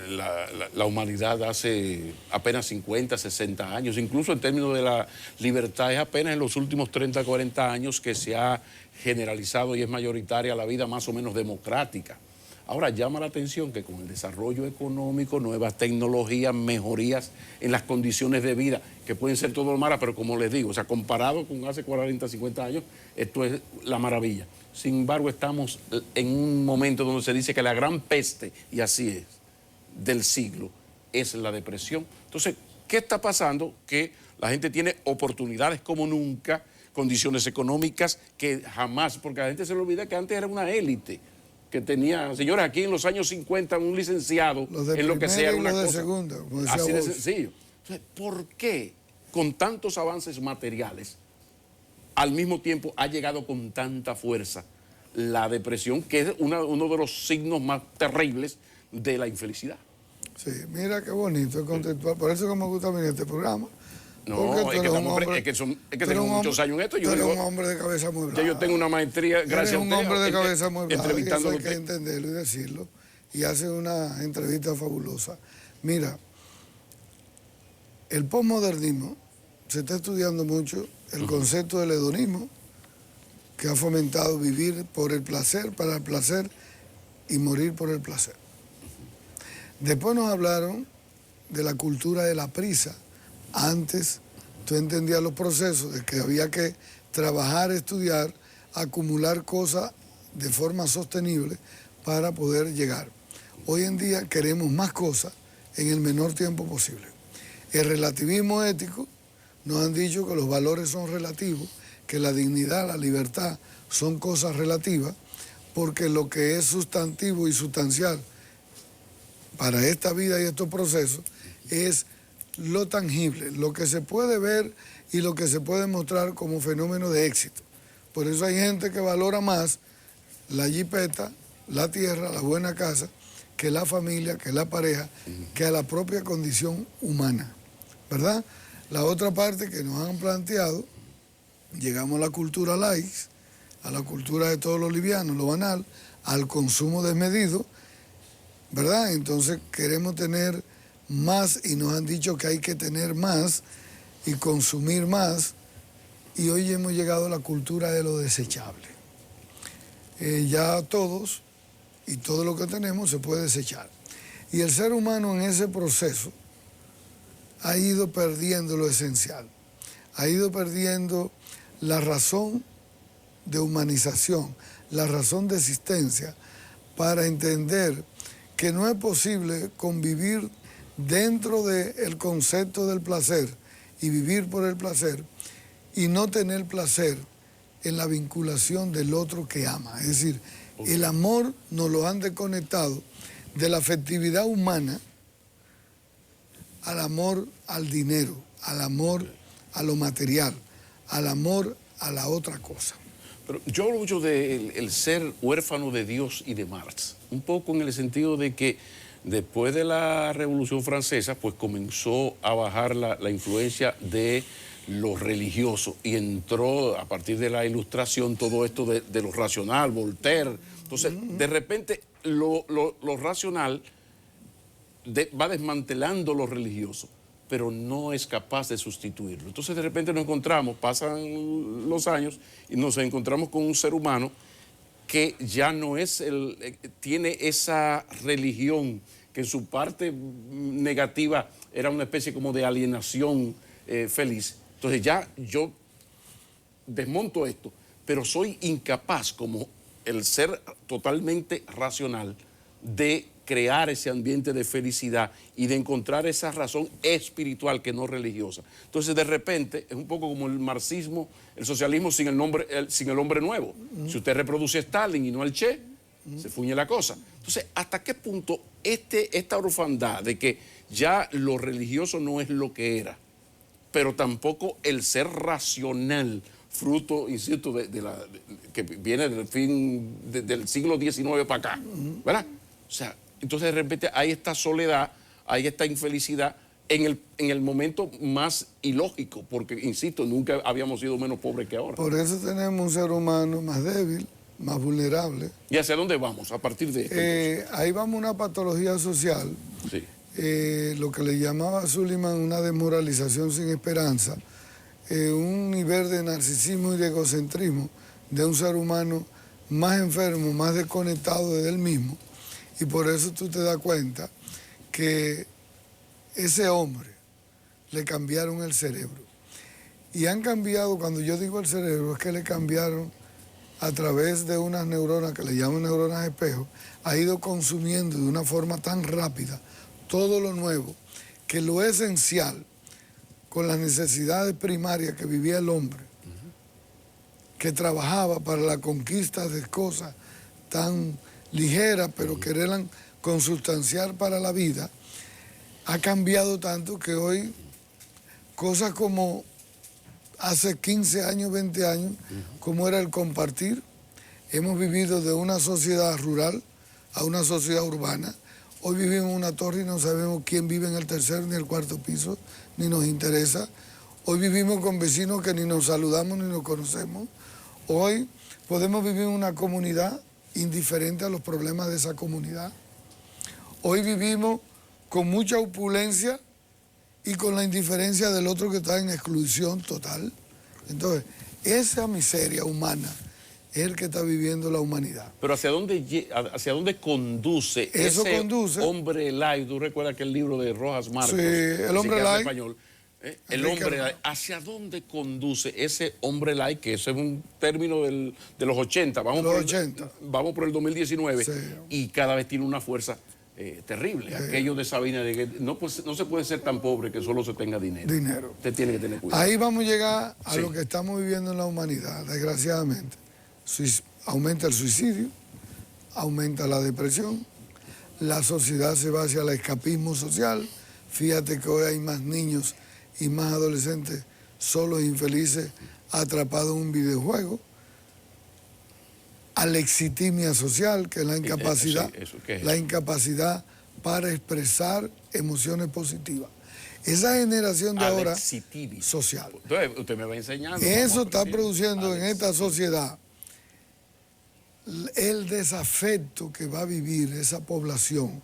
la humanidad hace apenas 50, 60 años. Incluso en términos de la libertad, es apenas en los últimos 30, 40 años que se ha generalizado y es mayoritaria la vida más o menos democrática. Ahora llama la atención que con el desarrollo económico, nuevas tecnologías, mejorías en las condiciones de vida, que pueden ser todo malas, pero como les digo, o sea, comparado con hace 40, 50 años, esto es la maravilla. Sin embargo, estamos en un momento donde se dice que la gran peste, y así es, del siglo, es la depresión. Entonces, ¿qué está pasando? Que la gente tiene oportunidades como nunca, condiciones económicas que jamás, porque a la gente se le olvida que antes era una élite, que tenía, señores, aquí en los años 50 un licenciado en lo que sea era una cosa. Segunda, así de sencillo. Entonces, ¿por qué con tantos avances materiales al mismo tiempo ha llegado con tanta fuerza la depresión, que es uno de los signos más terribles de la infelicidad. Sí, mira qué bonito, es contextual. Por eso que me gusta venir a este programa. No, es que tengo muchos años en esto. Tú eres un hombre de cabeza muy brava. Ya yo tengo una maestría, gracias a usted. Eres un hombre de cabeza muy brava. Entrevistando Eso hay que entenderlo y decirlo. Y hace una entrevista fabulosa. Mira, el posmodernismo, se está estudiando mucho el concepto del hedonismo, que ha fomentado vivir por el placer, para el placer y morir por el placer. Después nos hablaron de la cultura de la prisa. Antes tú entendías los procesos de que había que trabajar, estudiar, acumular cosas de forma sostenible para poder llegar. Hoy en día queremos más cosas en el menor tiempo posible. El relativismo ético nos han dicho que los valores son relativos, que la dignidad, la libertad son cosas relativas, porque lo que es sustantivo y sustancial para esta vida y estos procesos es lo tangible, lo que se puede ver y lo que se puede mostrar como fenómeno de éxito. Por eso hay gente que valora más la jipeta, la tierra, la buena casa, que la familia, que la pareja, que a la propia condición humana, ¿verdad? La otra parte que nos han planteado, llegamos a la cultura light, a la cultura de todo lo liviano, lo banal, al consumo desmedido, ¿verdad? Entonces queremos tener más y nos han dicho que hay que tener más y consumir más, y hoy hemos llegado a la cultura de lo desechable. Ya todos y todo lo que tenemos se puede desechar. Y el ser humano en ese proceso ha ido perdiendo lo esencial, ha ido perdiendo la razón de humanización, la razón de existencia, para entender que no es posible convivir dentro del concepto del placer y vivir por el placer y no tener placer en la vinculación del otro que ama. Es decir, el amor nos lo han desconectado de la afectividad humana al amor al dinero, al amor a lo material, al amor a la otra cosa. Pero yo hablo mucho del ser huérfano de Dios y de Marx, un poco en el sentido de que después de la Revolución Francesa, pues comenzó a bajar la influencia de lo religioso y entró a partir de la Ilustración todo esto de lo racional, Voltaire. Entonces, de repente, lo racional va desmantelando lo religioso, pero no es capaz de sustituirlo. Entonces, de repente nos encontramos, pasan los años y nos encontramos con un ser humano que ya no es tiene esa religión que en su parte negativa era una especie como de alienación feliz. Entonces ya yo desmonto esto, pero soy incapaz, como el ser totalmente racional, de crear ese ambiente de felicidad y de encontrar esa razón espiritual que no religiosa. Entonces, de repente, es un poco como el marxismo, el socialismo sin el hombre nuevo. Si usted reproduce a Stalin y no al Che, se fuñe la cosa. Entonces, ¿hasta qué punto esta orfandad de que ya lo religioso no es lo que era, pero tampoco el ser racional, fruto, insisto, que viene del fin del siglo XIX para acá, ¿verdad? O sea, entonces de repente hay esta soledad, hay esta infelicidad en el momento más ilógico, porque, insisto, nunca habíamos sido menos pobres que ahora. Por eso tenemos un ser humano más débil, más vulnerable. ¿Y hacia dónde vamos a partir de esto? Ahí vamos a una patología social, Sí. Lo que le llamaba Suleiman una desmoralización sin esperanza, un nivel de narcisismo y de egocentrismo de un ser humano más enfermo, más desconectado de él mismo. Y por eso tú te das cuenta que ese hombre le cambiaron el cerebro. Y han cambiado, cuando yo digo el cerebro, es que le cambiaron a través de unas neuronas que le llaman neuronas espejo, ha ido consumiendo de una forma tan rápida todo lo nuevo, que lo esencial, con las necesidades primarias que vivía el hombre, que trabajaba para la conquista de cosas tan ligeras, pero que eran consustanciar para la vida, ha cambiado tanto que hoy cosas como hace 15 años, 20 años, como era el compartir, Hemos vivido de una sociedad rural a una sociedad urbana. Hoy vivimos en una torre y no sabemos quién vive en el tercer ni el cuarto piso, ni nos interesa. Hoy vivimos con vecinos que ni nos saludamos ni nos conocemos. Hoy podemos vivir en una comunidad indiferente a los problemas de esa comunidad. Hoy vivimos con mucha opulencia y con la indiferencia del otro que está en exclusión total. Entonces, esa miseria humana es el que está viviendo la humanidad. Pero ¿hacia dónde conduce Eso ese conduce, hombre light? ¿Tú recuerdas que el libro de Rojas Marcos? Sí, el hombre light. Español, el hombre light. ¿Hacia dónde conduce ese hombre light? Que ese es un término de los 80. Vamos por el 2019. Sí. Y cada vez tiene una fuerza terrible. Aquello de Sabina, de que no se puede ser tan pobre que solo se tenga dinero. Usted tiene que tener cuidado. Ahí vamos a llegar a lo que estamos viviendo en la humanidad, desgraciadamente. Aumenta el suicidio, aumenta la depresión, la sociedad se va hacia el escapismo social. Fíjate que hoy hay más niños y más adolescentes solos e infelices atrapados en un videojuego. Alexitimia social, que es la incapacidad, la incapacidad para expresar emociones positivas. Esa generación de ahora social. Entonces, usted me va enseñando. Eso está produciendo en esta sociedad el desafecto que va a vivir esa población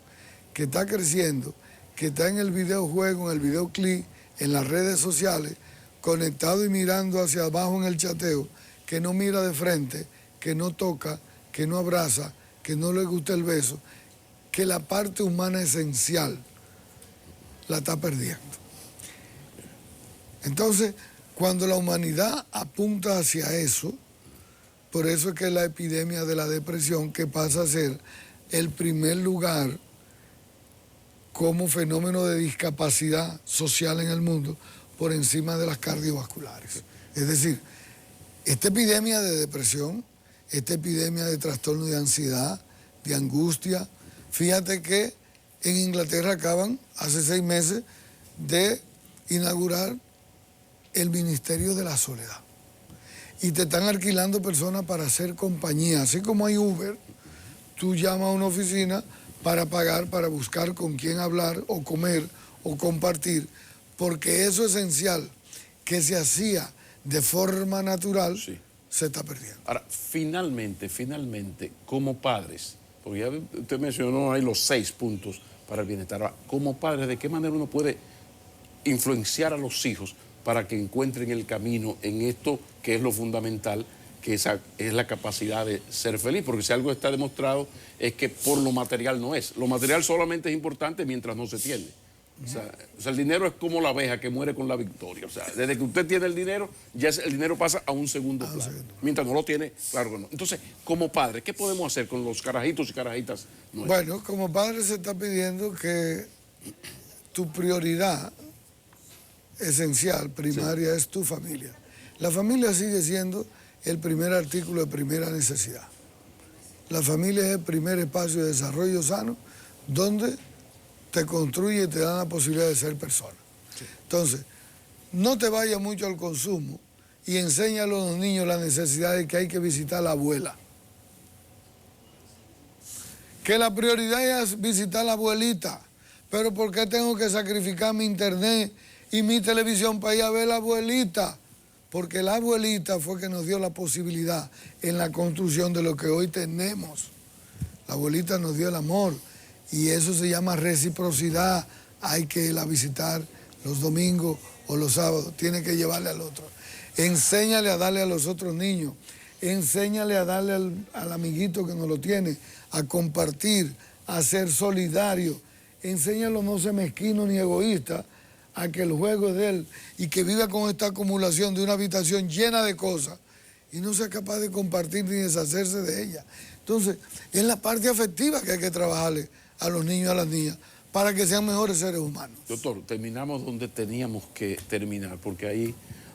que está creciendo, que está en el videojuego, en el videoclip, en las redes sociales, conectado y mirando hacia abajo en el chateo, que no mira de frente, que no toca, que no abraza, que no le gusta el beso, que la parte humana esencial la está perdiendo. Entonces, cuando la humanidad apunta hacia eso, por eso es que la epidemia de la depresión, que pasa a ser el primer lugar como fenómeno de discapacidad social en el mundo, por encima de las cardiovasculares. Es decir, esta epidemia de depresión, esta epidemia de trastorno de ansiedad, de angustia, fíjate que en Inglaterra acaban, hace 6 meses, de inaugurar el Ministerio de la Soledad. Y te están alquilando personas para hacer compañía. Así como hay Uber, tú llamas a una oficina para pagar, para buscar con quién hablar o comer o compartir, porque eso esencial que se hacía de forma natural se está perdiendo. Ahora, finalmente, como padres, porque ya usted mencionó ahí los 6 puntos para el bienestar. Ahora, como padres, ¿de qué manera uno puede influenciar a los hijos para que encuentren el camino en esto que es lo fundamental, que esa es la capacidad de ser feliz? Porque si algo está demostrado es que por lo material no es. Lo material solamente es importante mientras no se tiene. O sea, el dinero es como la abeja que muere con la victoria. O sea, desde que usted tiene el dinero, ya el dinero pasa a un segundo plano. Mientras no lo tiene, claro que no. Entonces, como padre, ¿qué podemos hacer con los carajitos y carajitas nuestros? Bueno, como padre se está pidiendo que tu prioridad esencial, primaria, es tu familia. La familia sigue siendo el primer artículo de primera necesidad. La familia es el primer espacio de desarrollo sano donde te construye y te da la posibilidad de ser persona. Entonces, no te vayas mucho al consumo y enséñale a los niños la necesidad de que hay que visitar a la abuela. Que la prioridad es visitar a la abuelita. Pero ¿por qué tengo que sacrificar mi internet y mi televisión para ir a ver a la abuelita? Porque la abuelita fue que nos dio la posibilidad en la construcción de lo que hoy tenemos. La abuelita nos dio el amor y eso se llama reciprocidad. Hay que irla a visitar los domingos o los sábados. Tiene que llevarle al otro. Enséñale a darle a los otros niños. Enséñale a darle al amiguito que no lo tiene, a compartir, a ser solidario. Enséñalo a no ser mezquino ni egoísta, a que el juego es de él y que viva con esta acumulación de una habitación llena de cosas y no sea capaz de compartir ni deshacerse de ella. Entonces, es la parte afectiva que hay que trabajarle a los niños y a las niñas para que sean mejores seres humanos. Doctor, terminamos donde teníamos que terminar, porque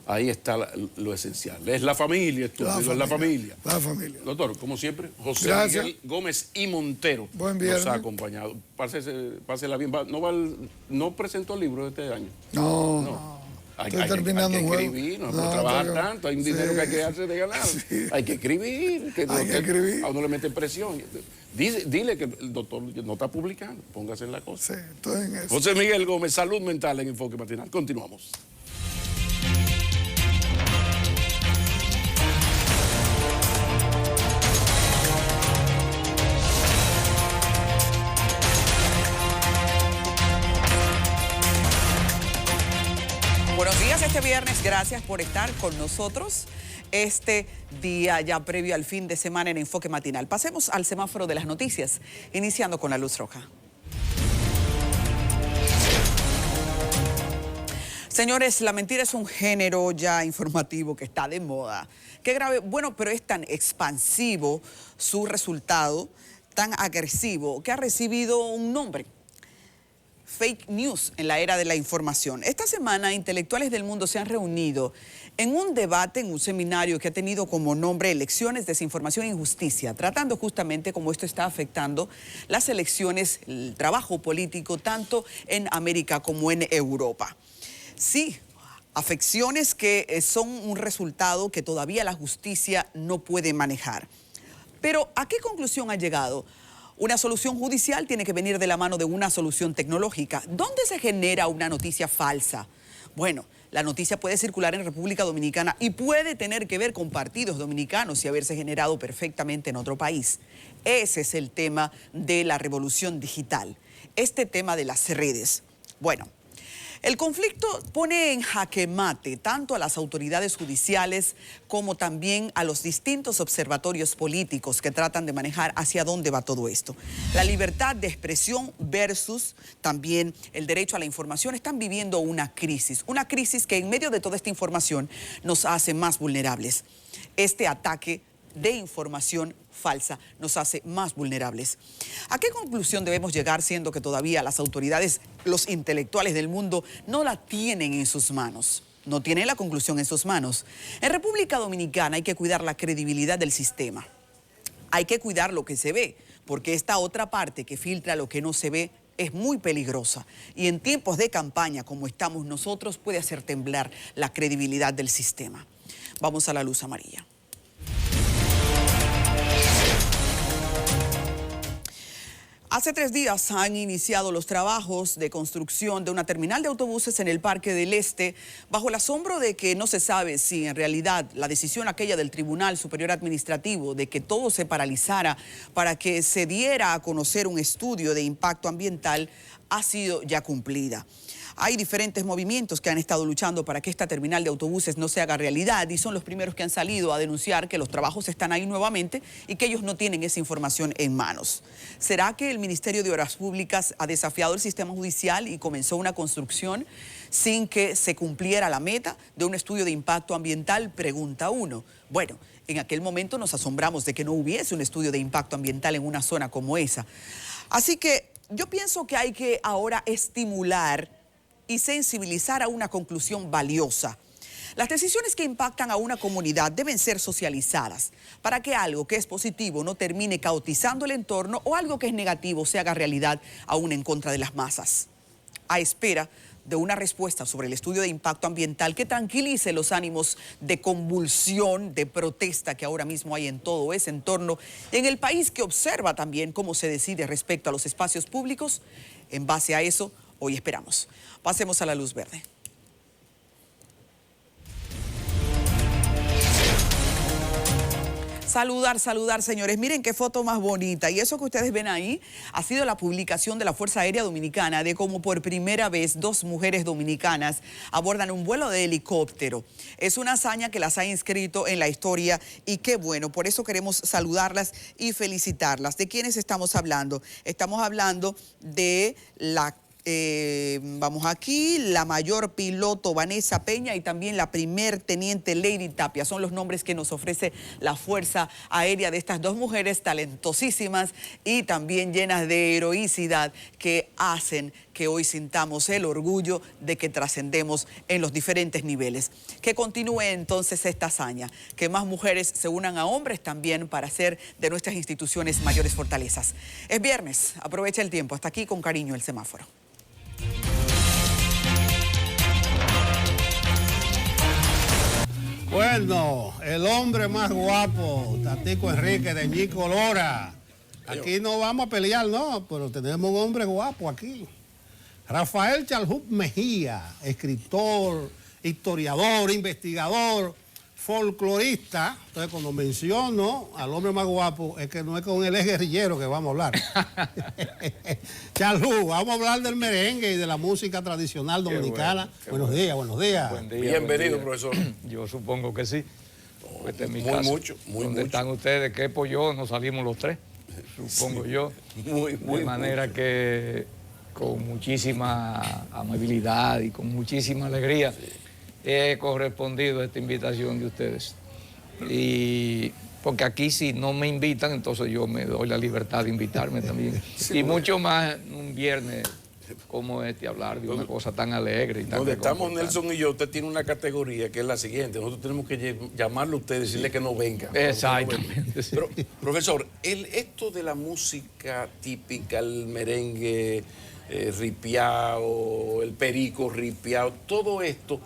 ahí está lo esencial. Es la familia, es la familia. La familia. Doctor, como siempre, José Gracias. Miguel Gómez y Montero Buen viernes. nos ha acompañado. Pásela bien. ¿No presentó el libro de este año? No. Estoy terminando un juego. Hay que escribir, no puedo trabajar tanto, hay un dinero que hay que darse de ganar. Sí. Hay que escribir, a uno le mete presión. Dile que el doctor no está publicando, póngase en la cosa. Sí, estoy en eso. José Miguel Gómez, Salud Mental en Enfoque Matinal. Continuamos. Buenos días este viernes, gracias por estar con nosotros este día ya previo al fin de semana en Enfoque Matinal. Pasemos al semáforo de las noticias, iniciando con la luz roja. Señores, la mentira es un género ya informativo que está de moda. Qué grave, bueno, pero es tan expansivo su resultado, tan agresivo, que ha recibido un nombre. Fake news en la era de la información. Esta semana, intelectuales del mundo se han reunido en un debate, en un seminario que ha tenido como nombre Elecciones, Desinformación e Injusticia, tratando justamente cómo esto está afectando las elecciones, el trabajo político, tanto en América como en Europa. Sí, afecciones que son un resultado que todavía la justicia no puede manejar. Pero, ¿a qué conclusión ha llegado? Una solución judicial tiene que venir de la mano de una solución tecnológica. ¿Dónde se genera una noticia falsa? Bueno, la noticia puede circular en República Dominicana y puede tener que ver con partidos dominicanos y haberse generado perfectamente en otro país. Ese es el tema de la revolución digital, este tema de las redes. Bueno, el conflicto pone en jaque mate tanto a las autoridades judiciales como también a los distintos observatorios políticos que tratan de manejar hacia dónde va todo esto. La libertad de expresión versus también el derecho a la información están viviendo una crisis que en medio de toda esta información nos hace más vulnerables. Este ataque de información falsa nos hace más vulnerables. ¿A qué conclusión debemos llegar siendo que todavía las autoridades, los intelectuales del mundo no la tienen en sus manos? No tienen la conclusión en sus manos. En República Dominicana hay que cuidar la credibilidad del sistema. Hay que cuidar lo que se ve, porque esta otra parte que filtra lo que no se ve es muy peligrosa. Y en tiempos de campaña como estamos nosotros puede hacer temblar la credibilidad del sistema. Vamos a la luz amarilla. Hace 3 días han iniciado los trabajos de construcción de una terminal de autobuses en el Parque del Este, bajo el asombro de que no se sabe si en realidad la decisión aquella del Tribunal Superior Administrativo de que todo se paralizara para que se diera a conocer un estudio de impacto ambiental ha sido ya cumplida. Hay diferentes movimientos que han estado luchando para que esta terminal de autobuses no se haga realidad y son los primeros que han salido a denunciar que los trabajos están ahí nuevamente y que ellos no tienen esa información en manos. ¿Será que el Ministerio de Obras Públicas ha desafiado el sistema judicial y comenzó una construcción sin que se cumpliera la meta de un estudio de impacto ambiental? Pregunta uno. Bueno, en aquel momento nos asombramos de que no hubiese un estudio de impacto ambiental en una zona como esa. Así que yo pienso que hay que ahora estimular y sensibilizar a una conclusión valiosa. Las decisiones que impactan a una comunidad deben ser socializadas para que algo que es positivo no termine caotizando el entorno o algo que es negativo se haga realidad aún en contra de las masas. A espera de una respuesta sobre el estudio de impacto ambiental que tranquilice los ánimos de convulsión, de protesta que ahora mismo hay en todo ese entorno, en el país que observa también cómo se decide respecto a los espacios públicos, en base a eso, hoy esperamos. Pasemos a la luz verde. Saludar, señores. Miren qué foto más bonita. Y eso que ustedes ven ahí ha sido la publicación de la Fuerza Aérea Dominicana de cómo por primera vez 2 mujeres dominicanas abordan un vuelo de helicóptero. Es una hazaña que las ha inscrito en la historia y qué bueno. Por eso queremos saludarlas y felicitarlas. ¿De quiénes estamos hablando? Estamos hablando de la vamos aquí, la mayor piloto Vanessa Peña y también la primer teniente Lady Tapia. Son los nombres que nos ofrece la Fuerza Aérea de estas 2 mujeres talentosísimas y también llenas de heroicidad que hacen que hoy sintamos el orgullo de que trascendemos en los diferentes niveles. Que continúe entonces esta hazaña, que más mujeres se unan a hombres también para hacer de nuestras instituciones mayores fortalezas. Es viernes, aprovecha el tiempo. Hasta aquí con cariño el semáforo. Bueno, el hombre más guapo, Tatico Enrique de Ñico Lora. Aquí no vamos a pelear, no, pero tenemos un hombre guapo aquí. Rafael Chalhub Mejía, escritor, historiador, investigador, folclorista. Entonces, cuando menciono al hombre más guapo, es que no es con el ex guerrillero que vamos a hablar. Chalhub, vamos a hablar del merengue y de la música tradicional dominicana. Buenos días, buenos días. Buen día, Bienvenido, buen día. profesor. Yo supongo que sí. Este es mi Muy caso. mucho, muy ¿Dónde mucho. están ustedes? ¿Qué yo? Nos salimos los tres, supongo yo. De manera que con muchísima amabilidad y con muchísima alegría he correspondido a esta invitación de ustedes. Y porque aquí si no me invitan, entonces yo me doy la libertad de invitarme también. Y mucho más un viernes como este, hablar de una cosa tan alegre y tan Donde estamos reconfortante. Nelson y yo, usted tiene una categoría que es la siguiente. Nosotros tenemos que llamarlo a usted y decirle que no venga. Exactamente, sí. Pero, profesor, esto de la música típica, el merengue ripiao, el perico ripiao, todo esto,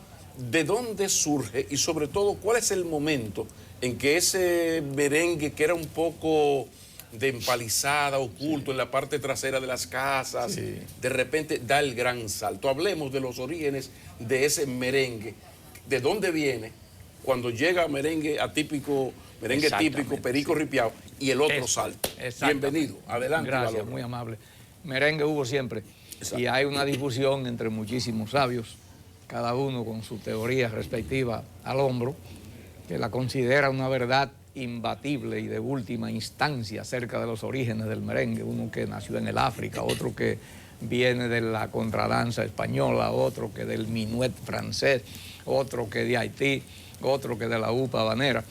¿de dónde surge? Y sobre todo, ¿cuál es el momento en que ese merengue que era un poco de empalizada, oculto en la parte trasera de las casas, de repente da el gran salto? Hablemos de los orígenes de ese merengue. ¿De dónde viene cuando llega merengue atípico, merengue típico, perico ripiao y el otro salto? Bienvenido, adelante. Gracias, Valor. muy amable. Merengue hubo siempre. Exacto. Y hay una difusión entre muchísimos sabios, cada uno con su teoría respectiva al hombro, que la considera una verdad imbatible y de última instancia acerca de los orígenes del merengue. Uno que nació en el África, otro que viene de la contradanza española, otro que del minuet francés, otro que de Haití, otro que de la upa habanera.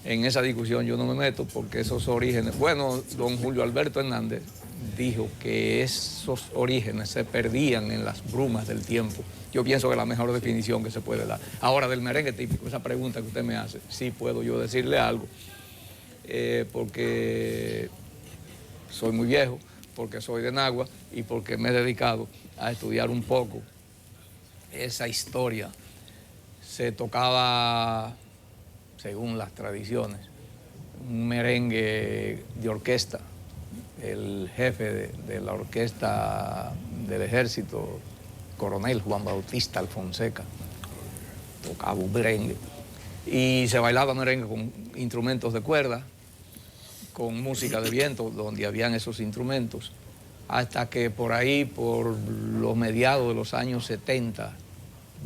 En esa discusión yo no me meto porque esos orígenes... Bueno, don Julio Alberto Hernández dijo que esos orígenes se perdían en las brumas del tiempo. Yo pienso que es la mejor definición que se puede dar. Ahora, del merengue típico, esa pregunta que usted me hace, sí puedo yo decirle algo, porque soy muy viejo, porque soy de Nagua y porque me he dedicado a estudiar un poco esa historia. Se tocaba, según las tradiciones, un merengue de orquesta. El jefe de la orquesta del ejército, coronel Juan Bautista Alfonseca, tocaba un merengue. Y se bailaba merengue con instrumentos de cuerda, con música de viento, donde habían esos instrumentos, hasta que por ahí, por los mediados de los años 70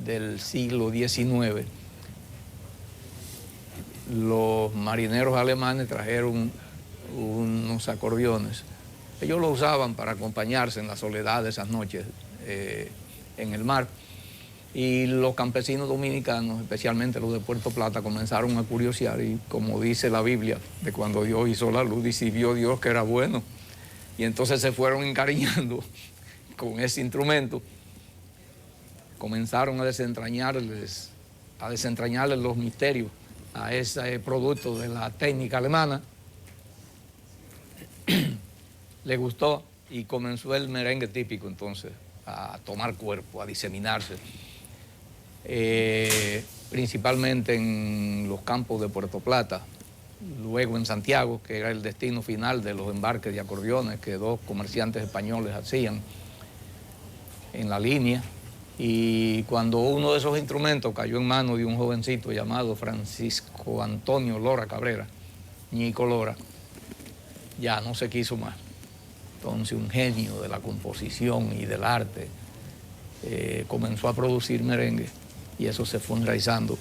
del siglo XIX, los marineros alemanes trajeron unos acordeones. Ellos lo usaban para acompañarse en la soledad de esas noches en el mar. Y los campesinos dominicanos, especialmente los de Puerto Plata, comenzaron a curiosear y, como dice la Biblia, de cuando Dios hizo la luz, y vio Dios que era bueno. Y entonces se fueron encariñando con ese instrumento. Comenzaron a desentrañarles los misterios a ese producto de la técnica alemana. Le gustó y comenzó el merengue típico entonces a tomar cuerpo, a diseminarse, principalmente en los campos de Puerto Plata, luego en Santiago, que era el destino final de los embarques de acordeones que dos comerciantes españoles hacían en la línea. Y cuando uno de esos instrumentos cayó en manos de un jovencito llamado Francisco Antonio Lora Cabrera, Ñico Lora, ya no se quiso más. Entonces un genio de la composición y del arte comenzó a producir merengue y eso se fue enraizando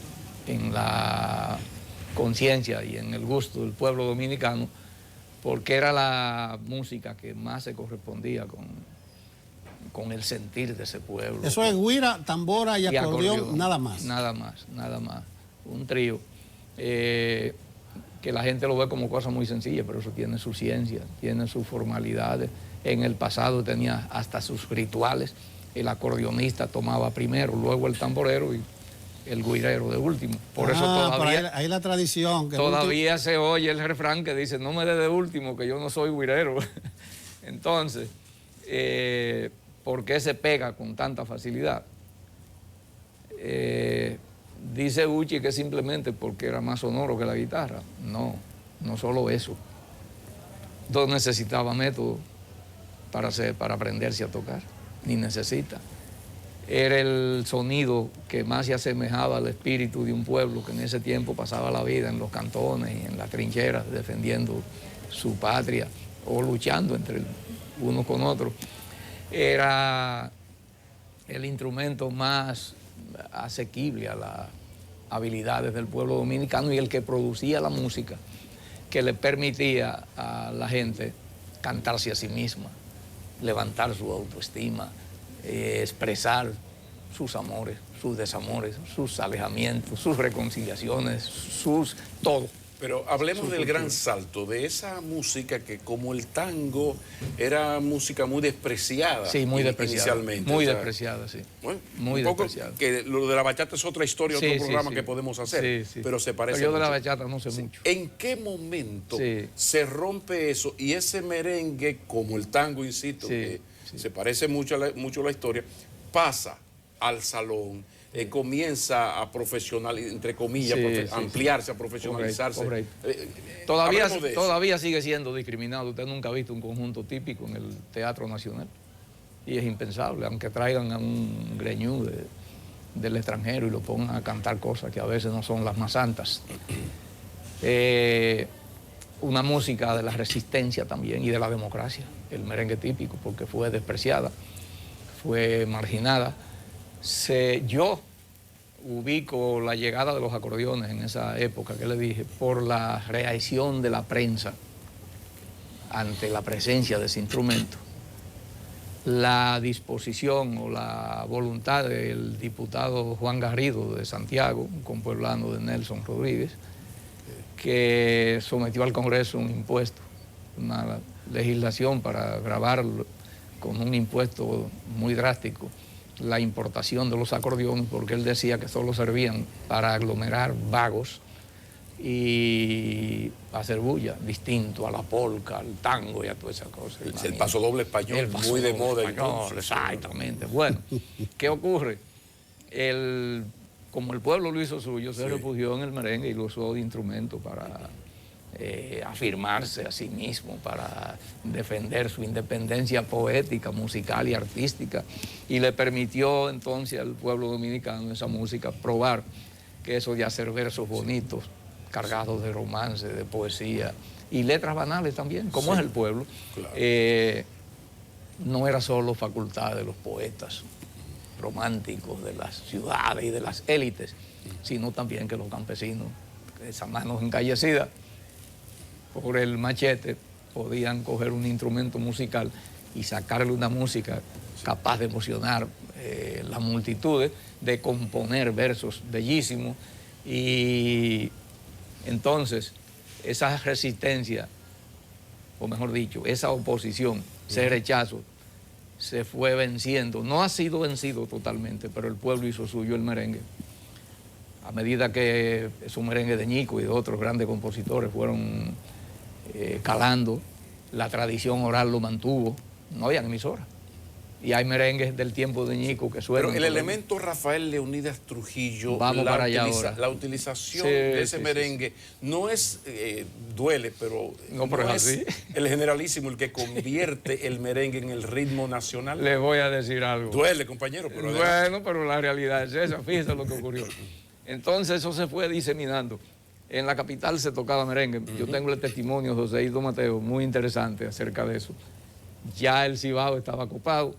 en la conciencia y en el gusto del pueblo dominicano, porque era la música que más se correspondía con el sentir de ese pueblo. Eso es güira, tambora y acordeón, nada más. Nada más, nada más. Un trío que la gente lo ve como cosa muy sencilla, pero eso tiene su ciencia, tiene sus formalidades. En el pasado tenía hasta sus rituales. El acordeonista tomaba primero, luego el tamborero y el güirero de último. Por eso todavía hay la tradición. Que todavía se oye el refrán que dice, no me dé de último, que yo no soy güirero. Entonces, ¿por qué se pega con tanta facilidad? Dice Uchi que simplemente porque era más sonoro que la guitarra. No, no solo eso. No necesitaba método para aprenderse a tocar, ni necesita. Era el sonido que más se asemejaba al espíritu de un pueblo que en ese tiempo pasaba la vida en los cantones y en las trincheras defendiendo su patria o luchando entre unos con otros. Era el instrumento más asequible a las habilidades del pueblo dominicano y el que producía la música que le permitía a la gente cantarse a sí misma, levantar su autoestima, expresar sus amores, sus desamores, sus alejamientos, sus reconciliaciones, todo. Pero hablemos del gran salto, de esa música que como el tango era música muy despreciada. Sí, muy despreciada. Inicialmente. Muy despreciada, sí. Bueno, muy un poco despreciada. que lo de la bachata es otra historia, Sí, otro programa sí. que podemos hacer, pero se parece Pero yo de la mucho. bachata no sé mucho. ¿En qué momento Sí. se rompe eso y ese merengue, como el tango, insisto, que se parece mucho a la historia, pasa al salón? Comienza a entre comillas, ampliarse, a profesionalizarse. Correcto. Hablemos de eso. Todavía sigue siendo discriminado. Usted nunca ha visto un conjunto típico en el Teatro Nacional. Y es impensable, aunque traigan a un greñú del extranjero y lo pongan a cantar cosas que a veces no son las más santas. Una música de la resistencia también y de la democracia, el merengue típico, porque fue despreciada, fue marginada. Yo ubico la llegada de los acordeones en esa época que le dije por la reacción de la prensa ante la presencia de ese instrumento, la disposición o la voluntad del diputado Juan Garrido de Santiago, un compueblano de Nelson Rodríguez, que sometió al Congreso un impuesto, una legislación para grabar con un impuesto muy drástico la importación de los acordeones, porque él decía que solo servían para aglomerar vagos y hacer bulla, distinto a la polca, al tango y a todas esas cosas. El pasodoble español, muy de moda. Español, exactamente. Bueno, ¿qué ocurre? Como el pueblo lo hizo suyo, se refugió en el merengue y lo usó de instrumento para afirmarse a sí mismo, para defender su independencia poética, musical y artística, y le permitió entonces al pueblo dominicano esa música probar que eso de hacer versos bonitos, cargados de romance, de poesía y letras banales también, como es el pueblo, claro. No era solo facultad de los poetas románticos de las ciudades y de las élites, sino también que los campesinos, esas manos encallecidas por el machete, podían coger un instrumento musical y sacarle una música capaz de emocionar las multitudes, de componer versos bellísimos. Y entonces esa resistencia, o mejor dicho, esa oposición, ese rechazo, se fue venciendo. No ha sido vencido totalmente, pero el pueblo hizo suyo el merengue. A medida que esos merengues de Ñico y de otros grandes compositores fueron calando, la tradición oral lo mantuvo. No había emisora. Y hay merengues del tiempo de Ñico que suenan. Pero el elemento Rafael Leonidas Trujillo, vamos para allá ahora. La utilización de ese merengue no es, duele, pero no es así. El generalísimo el que convierte el merengue en el ritmo nacional. Le voy a decir algo. Duele, compañero. Pero bueno, pero la realidad es esa. Fíjese lo que ocurrió. Entonces eso se fue diseminando. En la capital se tocaba merengue. Yo tengo el testimonio de José Hildo Mateo, muy interesante acerca de eso. Ya el Cibao estaba ocupado,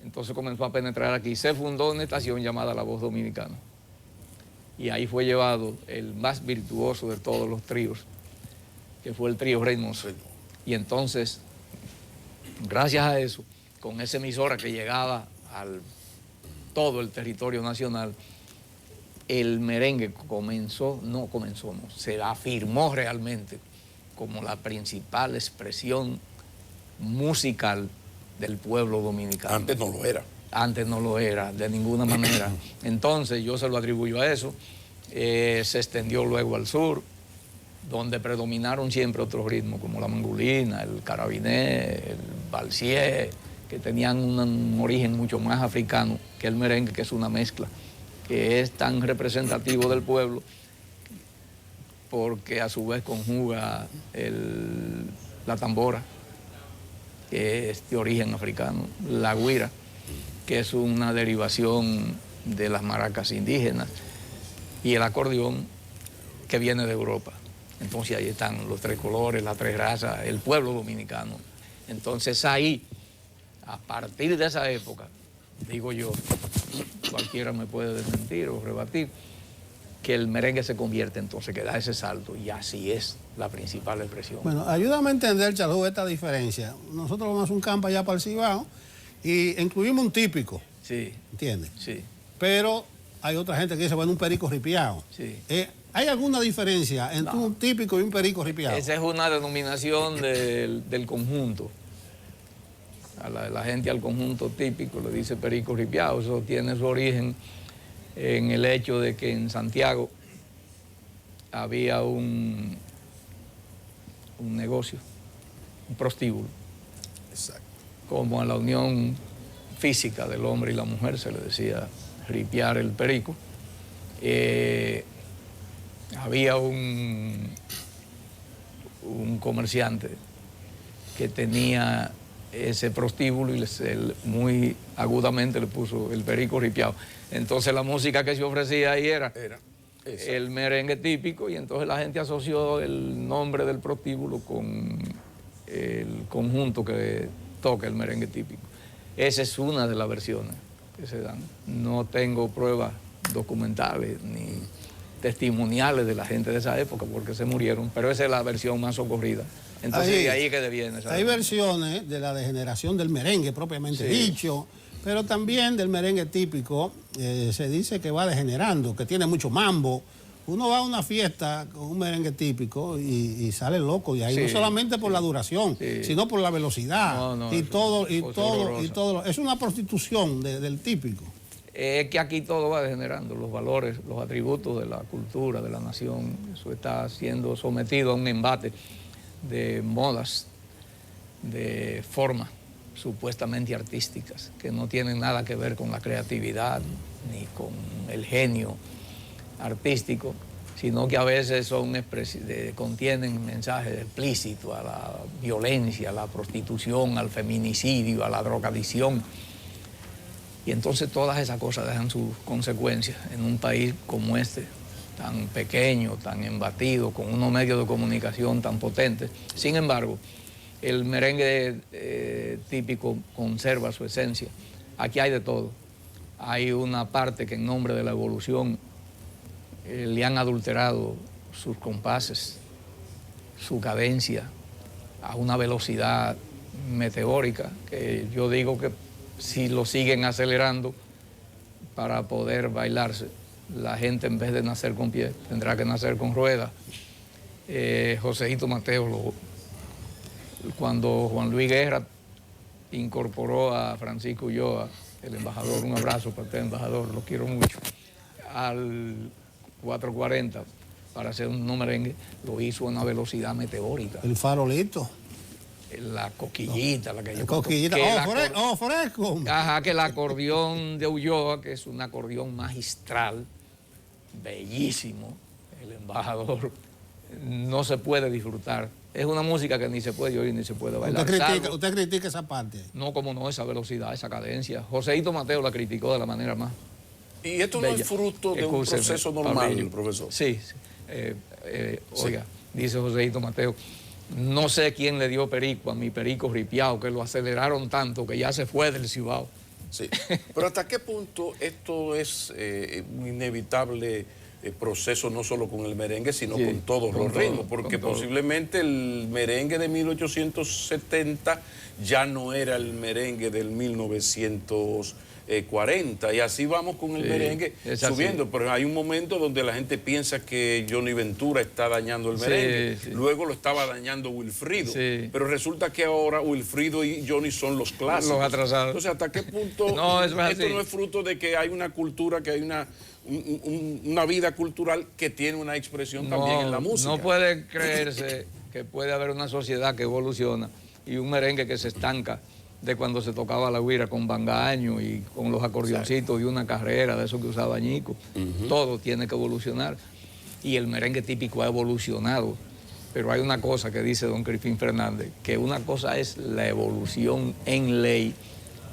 entonces comenzó a penetrar aquí. Se fundó una estación llamada La Voz Dominicana. Y ahí fue llevado el más virtuoso de todos los tríos, que fue el trío Reynoso. Y entonces, gracias a eso, con esa emisora que llegaba al todo el territorio nacional, el merengue se afirmó realmente como la principal expresión musical del pueblo dominicano. Antes no lo era. Antes no lo era, de ninguna manera. Entonces yo se lo atribuyo a eso. Se extendió luego al sur, donde predominaron siempre otros ritmos, como la mangulina, el carabiné, el valsier, que tenían un origen mucho más africano que el merengue, que es una mezcla que es tan representativo del pueblo porque a su vez conjuga la tambora, que es de origen africano, la guira, que es una derivación de las maracas indígenas, y el acordeón, que viene de Europa. Entonces ahí están los tres colores, las tres razas, el pueblo dominicano. Entonces ahí, a partir de esa época, digo yo, cualquiera me puede desmentir o rebatir, que el merengue se convierte entonces, que da ese salto, y así es la principal expresión. Bueno, ayúdame a entender, Chalú, esta diferencia. Nosotros vamos a un campo allá para el Cibao y incluimos un típico. Sí. ¿Entiendes? Sí. Pero hay otra gente que dice, bueno, un perico ripiado. Sí. ¿Hay alguna diferencia entre un típico y un perico ripiado? Esa es una denominación del conjunto. A la gente al conjunto típico le dice perico ripiado. Eso tiene su origen en el hecho de que en Santiago había un negocio, un prostíbulo. Exacto. Como a la unión física del hombre y la mujer se le decía ripiar el perico. Había un comerciante que tenía ese prostíbulo y muy agudamente le puso el perico ripiado. Entonces la música que se ofrecía ahí era el merengue típico, y entonces la gente asoció el nombre del prostíbulo con el conjunto que toca el merengue típico. Esa es una de las versiones que se dan. No tengo pruebas documentales ni testimoniales de la gente de esa época porque se murieron, pero esa es la versión más socorrida. Entonces de ahí es que deviene. Hay versiones de la degeneración del merengue propiamente dicho, pero también del merengue típico. Se dice que va degenerando, que tiene mucho mambo. Uno va a una fiesta con un merengue típico y sale loco de ahí, no solamente por la duración, sino por la velocidad y todo. Es una prostitución del típico. Es que aquí todo va degenerando, los valores, los atributos de la cultura, de la nación. Eso está siendo sometido a un embate de modas, de formas supuestamente artísticas, que no tienen nada que ver con la creatividad ni con el genio artístico, sino que a veces contienen mensajes explícitos a la violencia, a la prostitución, al feminicidio, a la drogadicción. Y entonces todas esas cosas dejan sus consecuencias en un país como este, tan pequeño, tan embatido, con unos medios de comunicación tan potentes. Sin embargo, el merengue típico conserva su esencia. Aquí hay de todo. Hay una parte que en nombre de la evolución le han adulterado sus compases, su cadencia, a una velocidad meteórica, que yo digo que si lo siguen acelerando para poder bailarse, la gente en vez de nacer con pie tendrá que nacer con ruedas. Joséito Mateo, cuando Juan Luis Guerra incorporó a Francisco Ulloa, el embajador, un abrazo para usted, embajador, lo quiero mucho, al 440 para hacer un merengue, lo hizo a una velocidad meteórica. El farolito. La coquillita, la que yo... Coquillita, fresco. Ajá, que el acordeón de Ulloa, que es un acordeón magistral, bellísimo, el embajador, no se puede disfrutar. Es una música que ni se puede oír ni se puede bailar. ¿Usted critica esa parte? No, como no, esa velocidad, esa cadencia. Joséito Mateo la criticó de la manera más... ¿Y esto no es fruto de un proceso normal, profesor? Sí. Oiga, dice Joséito Mateo, no sé quién le dio perico a mi perico ripiao, que lo aceleraron tanto que ya se fue del Cibao. Sí, pero ¿hasta qué punto esto es un inevitable proceso no solo con el merengue, sino con todos los ritmos? Porque posiblemente el merengue de 1870 ya no era el merengue del 1940, y así vamos con el merengue subiendo, pero hay un momento donde la gente piensa que Johnny Ventura está dañando el merengue, luego lo estaba dañando Wilfrido, pero resulta que ahora Wilfrido y Johnny son los clásicos. Los atrasados. Entonces, ¿hasta qué punto esto no es fruto de que hay una cultura, que hay una vida cultural que tiene una expresión también en la música? No puede creerse que puede haber una sociedad que evoluciona y un merengue que se estanca de cuando se tocaba la güira con bangaño y con los acordeoncitos de una carrera, de eso que usaba Ñico. Todo tiene que evolucionar. Y el merengue típico ha evolucionado. Pero hay una cosa que dice don Crispín Fernández, que una cosa es la evolución en ley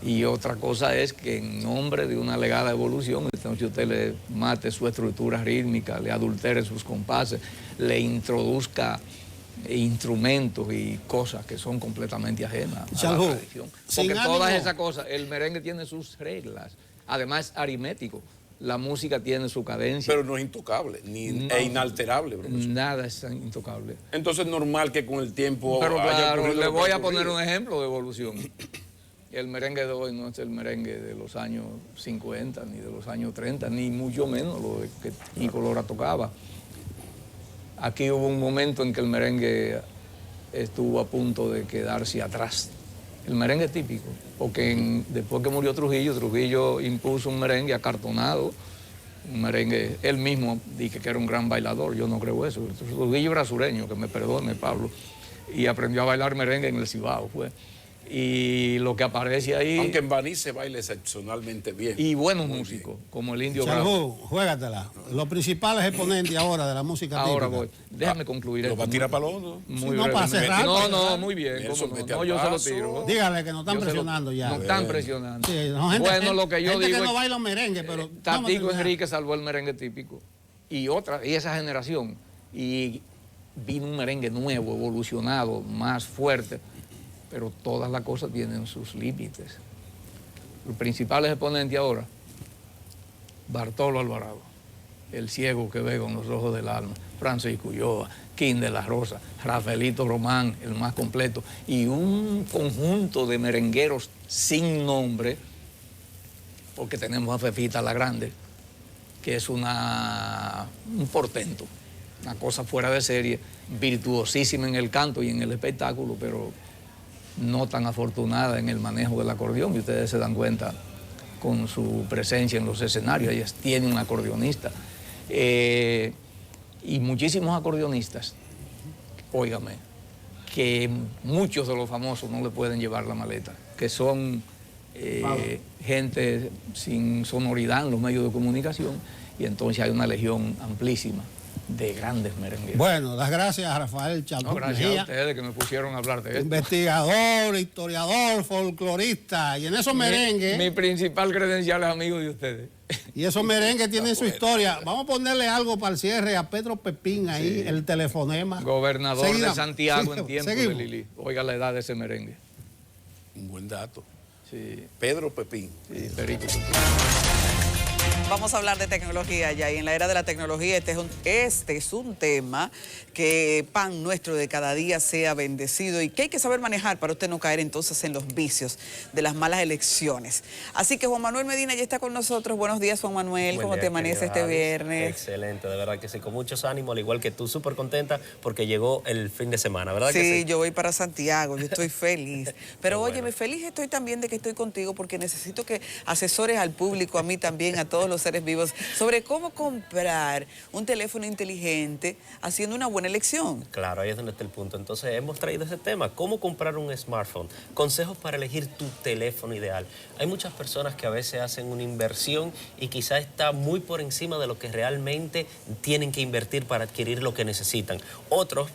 y otra cosa es que en nombre de una alegada evolución, entonces usted le mate su estructura rítmica, le adultere sus compases, le introduzca instrumentos y cosas que son completamente ajenas a la tradición. Porque todas esas cosas, el merengue tiene sus reglas, además es aritmético. La música tiene su cadencia. Pero no es intocable, es inalterable, profesor. Nada es intocable. Entonces es normal que con el tiempo Pero haya claro, ocurrido le lo que voy ha a poner ocurrido. un ejemplo de evolución. El merengue de hoy no es el merengue de los años 50, ni de los años 30, ni mucho menos lo que Nico Lora tocaba. Aquí hubo un momento en que el merengue estuvo a punto de quedarse atrás. El merengue típico, porque después que murió Trujillo, Trujillo impuso un merengue acartonado, un merengue, él mismo dije que era un gran bailador, yo no creo eso. Trujillo era sureño, que me perdone Pablo, y aprendió a bailar merengue en el Cibao, fue. Y lo que aparece ahí... Aunque en Baní se baila excepcionalmente bien. Y buenos músicos, como el Indio Bravo. Chalú, juégatela. Los principales exponentes ahora de la música Ahora típica. voy. Déjame concluir. ¿Lo va a tirar para los hondo? Muy No, para brevemente. cerrar, No, para no, cerrar. muy bien. Nelson, ¿Cómo no? vete No, al yo se lo paso. tiro. Dígale que nos están Yo se lo- presionando ya. Nos están presionando. Sí, no, gente, Bueno, lo que yo gente digo que no es- baila merengue, pero... Tatico Enrique salvó el merengue típico. Y esa generación. Y vino un merengue nuevo, evolucionado, más fuerte. Pero todas las cosas tienen sus límites. Los principales exponentes ahora, Bartolo Alvarado, el ciego que ve con los ojos del alma, Francisco Ulloa, King de la Rosa, Rafaelito Román, el más completo, y un conjunto de merengueros sin nombre, porque tenemos a Fefita la Grande, que es un portento, una cosa fuera de serie, virtuosísima en el canto y en el espectáculo, pero no tan afortunada en el manejo del acordeón, y ustedes se dan cuenta con su presencia en los escenarios. Ella tiene un acordeonista y muchísimos acordeonistas, óigame, que muchos de los famosos no le pueden llevar la maleta, que son gente sin sonoridad en los medios de comunicación, y entonces hay una legión amplísima de grandes merengueros. Bueno, las gracias a Rafael Chalú No, gracias Mejía, a ustedes que me pusieron a hablar de esto. investigador, historiador, folclorista, y en esos merengues, Mi principal credencial es amigo de ustedes. y esos merengues tienen su historia. Vamos a ponerle algo para el cierre a Pedro Pepín ahí, el telefonema. Gobernador de Santiago en tiempo de seguimos. Lili. Oiga la edad de ese merengue. Un buen dato. Sí, Pedro Pepín. sí, Perico. Vamos a hablar de tecnología ya, y en la era de la tecnología este es un tema que pan nuestro de cada día sea bendecido y que hay que saber manejar para usted no caer entonces en los vicios de las malas elecciones. Así que Juan Manuel Medina ya está con nosotros. Buenos días, Juan Manuel. ¿Cómo te amanece este viernes? Excelente, de verdad que sí, con muchos ánimos, al igual que tú, súper contenta porque llegó el fin de semana, ¿verdad que Sí, sí? yo voy para Santiago, yo estoy feliz. Pero óyeme, feliz estoy también de que estoy contigo porque necesito que asesores al público, a mí también, a todos los seres vivos, sobre cómo comprar un teléfono inteligente haciendo una buena elección. Claro, ahí es donde está el punto. Entonces hemos traído ese tema, cómo comprar un smartphone, consejos para elegir tu teléfono ideal. Hay muchas personas que a veces hacen una inversión y quizás está muy por encima de lo que realmente tienen que invertir para adquirir lo que necesitan. Otros,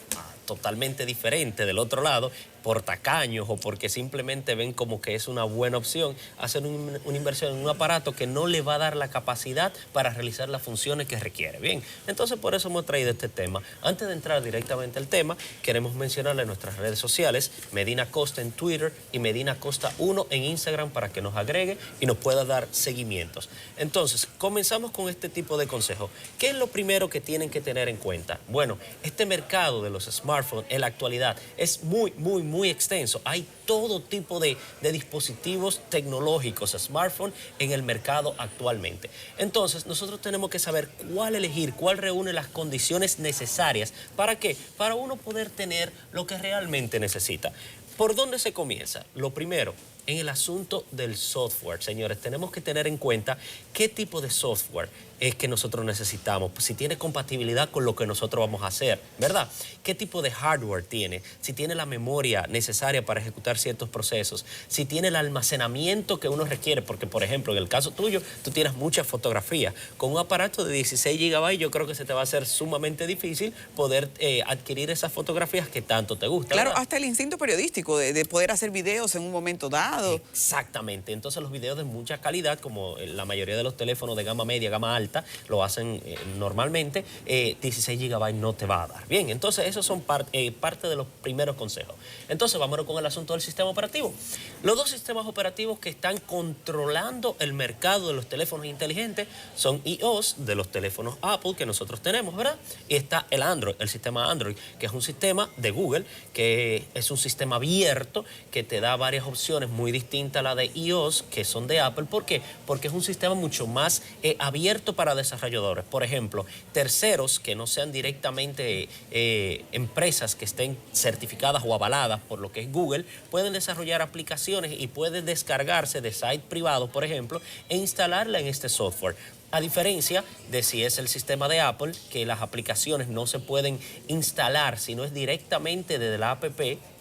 totalmente diferente del otro lado, por tacaños o porque simplemente ven como que es una buena opción, hacen una inversión en un aparato que no le va a dar la capacidad para realizar las funciones que requiere. Bien, entonces por eso hemos traído este tema. Antes de entrar directamente al tema, queremos mencionarle nuestras redes sociales, Medina Costa en Twitter y Medina Costa 1 en Instagram para que nos agregue y nos pueda dar seguimientos. Entonces, comenzamos con este tipo de consejos. ¿Qué es lo primero que tienen que tener en cuenta? Bueno, este mercado de los smartphones en la actualidad es muy extenso. Hay todo tipo de dispositivos tecnológicos, smartphones, en el mercado actualmente. Entonces, nosotros tenemos que saber cuál elegir, cuál reúne las condiciones necesarias. ¿Para qué? Para uno poder tener lo que realmente necesita. ¿Por dónde se comienza? Lo primero, en el asunto del software, señores. Tenemos que tener en cuenta qué tipo de software es que nosotros necesitamos, pues si tiene compatibilidad con lo que nosotros vamos a hacer, ¿verdad? ¿Qué tipo de hardware tiene? Si tiene la memoria necesaria para ejecutar ciertos procesos, si tiene el almacenamiento que uno requiere, porque por ejemplo, en el caso tuyo, tú tienes muchas fotografías. Con un aparato de 16 GB yo creo que se te va a hacer sumamente difícil poder adquirir esas fotografías que tanto te gustan. Claro, ¿verdad? hasta el instinto periodístico de poder hacer videos en un momento dado. Exactamente. Entonces los videos de mucha calidad, como la mayoría de los teléfonos de gama media, gama alta, lo hacen normalmente, 16 GB no te va a dar. Bien, entonces esos son parte de los primeros consejos. Entonces vámonos con el asunto del sistema operativo. Los dos sistemas operativos que están controlando el mercado de los teléfonos inteligentes son iOS, de los teléfonos Apple que nosotros tenemos, ¿verdad? Y está el Android, el sistema Android, que es un sistema de Google, que es un sistema abierto, que te da varias opciones muy distintas a la de iOS, que son de Apple. ¿Por qué? Porque es un sistema mucho más abierto para desarrolladores. Por ejemplo, terceros que no sean directamente empresas que estén certificadas o avaladas por lo que es Google, pueden desarrollar aplicaciones y pueden descargarse de sites privados, por ejemplo, e instalarla en este software. A diferencia de si es el sistema de Apple, que las aplicaciones no se pueden instalar, sino es directamente desde la app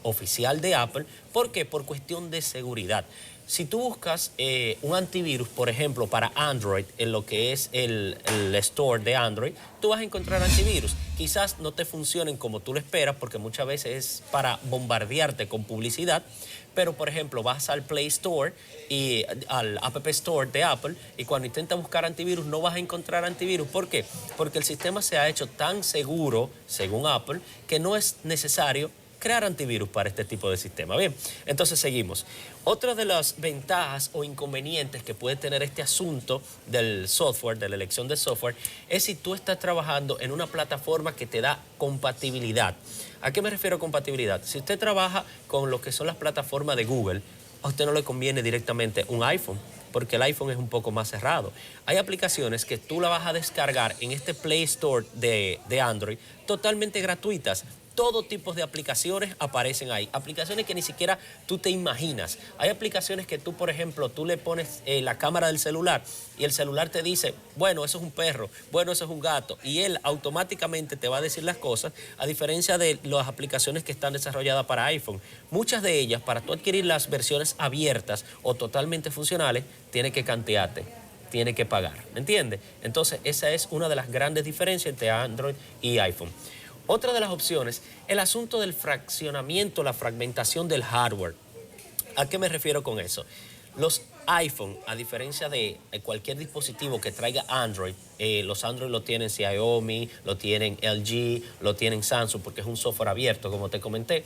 oficial de Apple. ¿Por qué? Por cuestión de seguridad. Si tú buscas un antivirus, por ejemplo, para Android, en lo que es el store de Android, tú vas a encontrar antivirus. Quizás no te funcionen como tú lo esperas, porque muchas veces es para bombardearte con publicidad, pero por ejemplo vas al Play Store y al App Store de Apple y cuando intentas buscar antivirus no vas a encontrar antivirus. ¿Por qué? Porque el sistema se ha hecho tan seguro, según Apple, que no es necesario crear antivirus para este tipo de sistema. Bien, entonces seguimos. Otra de las ventajas o inconvenientes que puede tener este asunto del software, de la elección del software, es si tú estás trabajando en una plataforma que te da compatibilidad. ¿A qué me refiero a compatibilidad? Si usted trabaja con lo que son las plataformas de Google, a usted no le conviene directamente un iPhone, porque el iPhone es un poco más cerrado. Hay aplicaciones que tú la vas a descargar en este Play Store de Android totalmente gratuitas. Todo tipo de aplicaciones aparecen ahí. Aplicaciones que ni siquiera tú te imaginas. Hay aplicaciones que tú, por ejemplo, tú le pones la cámara del celular y el celular te dice, bueno, eso es un perro, bueno, eso es un gato. Y él automáticamente te va a decir las cosas, a diferencia de las aplicaciones que están desarrolladas para iPhone. Muchas de ellas, para tú adquirir las versiones abiertas o totalmente funcionales, tienes que cantearte, tiene que pagar, ¿me entiendes? Entonces, esa es una de las grandes diferencias entre Android y iPhone. Otra de las opciones, el asunto del fraccionamiento, la fragmentación del hardware. ¿A qué me refiero con eso? Los iPhone, a diferencia de cualquier dispositivo que traiga Android, los Android lo tienen Xiaomi, lo tienen LG, lo tienen Samsung, porque es un software abierto, como te comenté.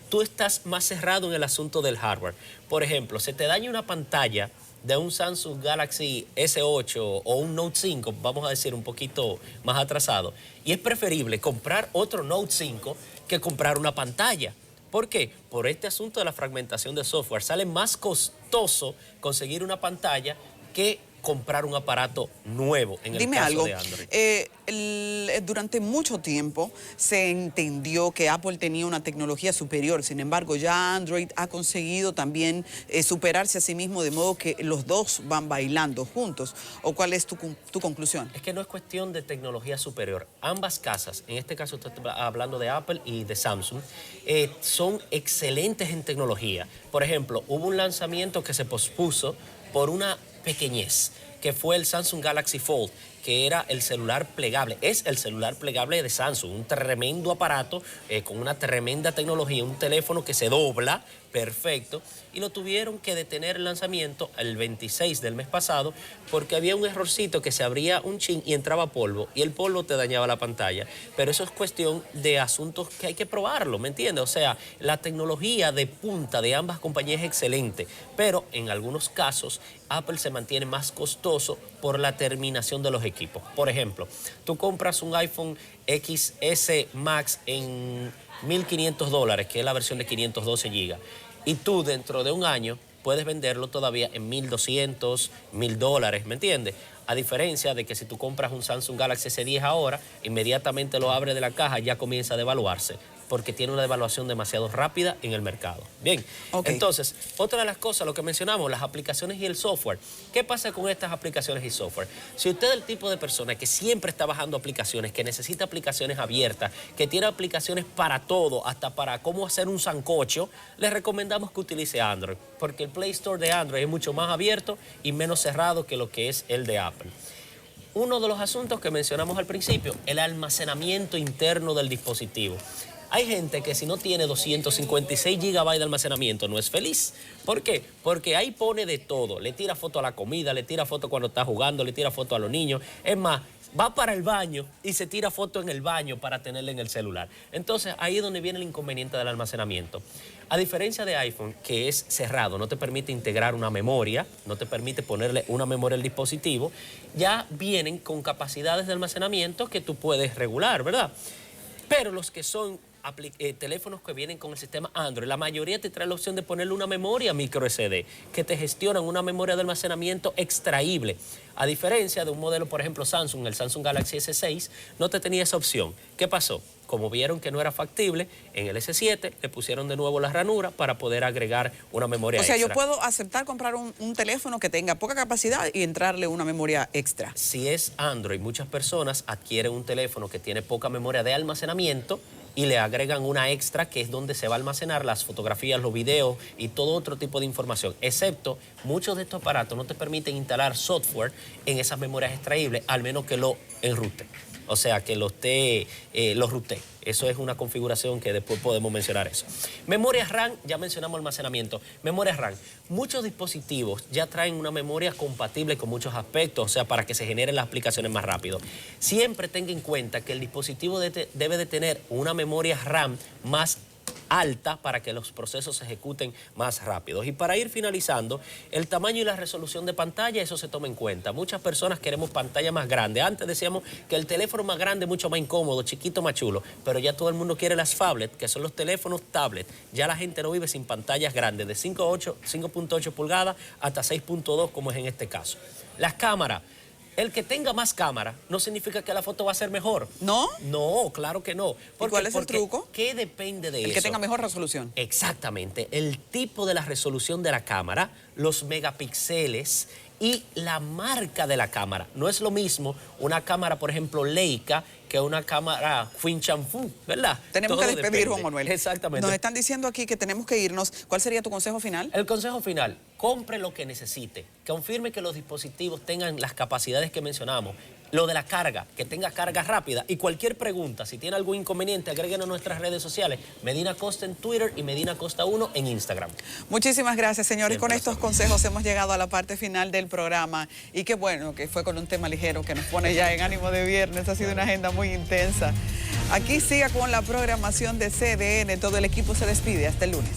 Tú estás más cerrado en el asunto del hardware. Por ejemplo, se te daña una pantalla de un Samsung Galaxy S8 o un Note 5, vamos a decir un poquito más atrasado, y es preferible comprar otro Note 5 que comprar una pantalla. ¿Por qué? Por este asunto de la fragmentación de software. Sale más costoso conseguir una pantalla que comprar un aparato nuevo en el caso de Android. Durante mucho tiempo se entendió que Apple tenía una tecnología superior. Sin embargo, ya Android ha conseguido también superarse a sí mismo, de modo que los dos van bailando juntos. ¿O cuál es tu conclusión? Es que no es cuestión de tecnología superior. Ambas casas, en este caso estoy hablando de Apple y de Samsung, son excelentes en tecnología. Por ejemplo, hubo un lanzamiento que se pospuso por una pequeñez, que fue el Samsung Galaxy Fold, que era el celular plegable, es el celular plegable de Samsung, un tremendo aparato con una tremenda tecnología, un teléfono que se dobla, perfecto, y lo tuvieron que detener el lanzamiento el 26 del mes pasado porque había un errorcito que se abría un chin y entraba polvo y el polvo te dañaba la pantalla. Pero eso es cuestión de asuntos que hay que probarlo, ¿me entiendes? O sea, la tecnología de punta de ambas compañías es excelente, pero en algunos casos Apple se mantiene más costoso por la terminación de los equipos. Por ejemplo, tú compras un iPhone XS Max en $1,500, que es la versión de 512 GB, y tú dentro de un año puedes venderlo todavía en $1,200, $1,000, ¿me entiendes? A diferencia de que si tú compras un Samsung Galaxy S10 ahora, inmediatamente lo abres de la caja, ya comienza a devaluarse. porque tiene una devaluación demasiado rápida en el mercado. Bien, entonces, otra de las cosas, lo que mencionamos, las aplicaciones y el software. ¿Qué pasa con estas aplicaciones y software? Si usted es el tipo de persona que siempre está bajando aplicaciones, que necesita aplicaciones abiertas, que tiene aplicaciones para todo, hasta para cómo hacer un sancocho, les recomendamos que utilice Android, porque el Play Store de Android es mucho más abierto y menos cerrado que lo que es el de Apple. Uno de los asuntos que mencionamos al principio, el almacenamiento interno del dispositivo. Hay gente que si no tiene 256 GB de almacenamiento no es feliz. ¿Por qué? Porque ahí pone de todo. Le tira foto a la comida, le tira foto cuando está jugando, le tira foto a los niños. Es más, va para el baño y se tira foto en el baño para tenerla en el celular. Entonces, ahí es donde viene el inconveniente del almacenamiento. A diferencia de iPhone, que es cerrado, no te permite integrar una memoria, no te permite ponerle una memoria al dispositivo, ya vienen con capacidades de almacenamiento que tú puedes regular, ¿verdad? Pero los que son teléfonos que vienen con el sistema Android, la mayoría te trae la opción de ponerle una memoria micro SD, que te gestionan una memoria de almacenamiento extraíble. A diferencia de un modelo, por ejemplo, Samsung, el Samsung Galaxy S6, no te tenía esa opción. ¿Qué pasó? Como vieron que no era factible, en el S7 le pusieron de nuevo la ranura para poder agregar una memoria extra. O sea, yo puedo aceptar comprar un teléfono que tenga poca capacidad y entrarle una memoria extra. Si es Android, muchas personas adquieren un teléfono que tiene poca memoria de almacenamiento y le agregan una extra que es donde se va a almacenar las fotografías, los videos y todo otro tipo de información. Excepto, muchos de estos aparatos no te permiten instalar software en esas memorias extraíbles, al menos que lo enrute. O sea, que los rutee. Eso es una configuración que después podemos mencionar eso. Memorias RAM, ya mencionamos almacenamiento. Memorias RAM. Muchos dispositivos ya traen una memoria compatible con muchos aspectos, o sea, para que se generen las aplicaciones más rápido. Siempre tenga en cuenta que el dispositivo debe de tener una memoria RAM más alta para que los procesos se ejecuten más rápidos. Y para ir finalizando, el tamaño y la resolución de pantalla, eso se toma en cuenta. Muchas personas queremos pantalla más grande. Antes decíamos que el teléfono más grande es mucho más incómodo, chiquito, más chulo, pero ya todo el mundo quiere las phablet, que son los teléfonos tablet. Ya la gente no vive sin pantallas grandes, de 5.8 pulgadas hasta 6.2, como es en este caso. Las cámaras. El que tenga más cámara no significa que la foto va a ser mejor. ¿No? No, claro que no. ¿Y cuál es el truco? ¿Qué depende de eso? El que tenga mejor resolución. Exactamente. El tipo de la resolución de la cámara, los megapíxeles y la marca de la cámara. No es lo mismo una cámara, por ejemplo, Leica, que una cámara Fujianfu, ¿verdad? Tenemos Todo que despedir, depende. Juan Manuel. Exactamente. Nos están diciendo aquí que tenemos que irnos. ¿Cuál sería tu consejo final? El consejo final, compre lo que necesite. Confirme que los dispositivos tengan las capacidades que mencionamos. Lo de la carga, que tenga carga rápida. Y cualquier pregunta, si tiene algún inconveniente, agréguenos a nuestras redes sociales. Medina Costa en Twitter y Medina Costa 1 en Instagram. Muchísimas gracias, señores. Siempre Con estos consejos hemos llegado a la parte final del programa. Y qué bueno que fue con un tema ligero que nos pone ya en ánimo de viernes. Ha sido una agenda muy intensa. Aquí siga con la programación de CDN. Todo el equipo se despide. Hasta el lunes.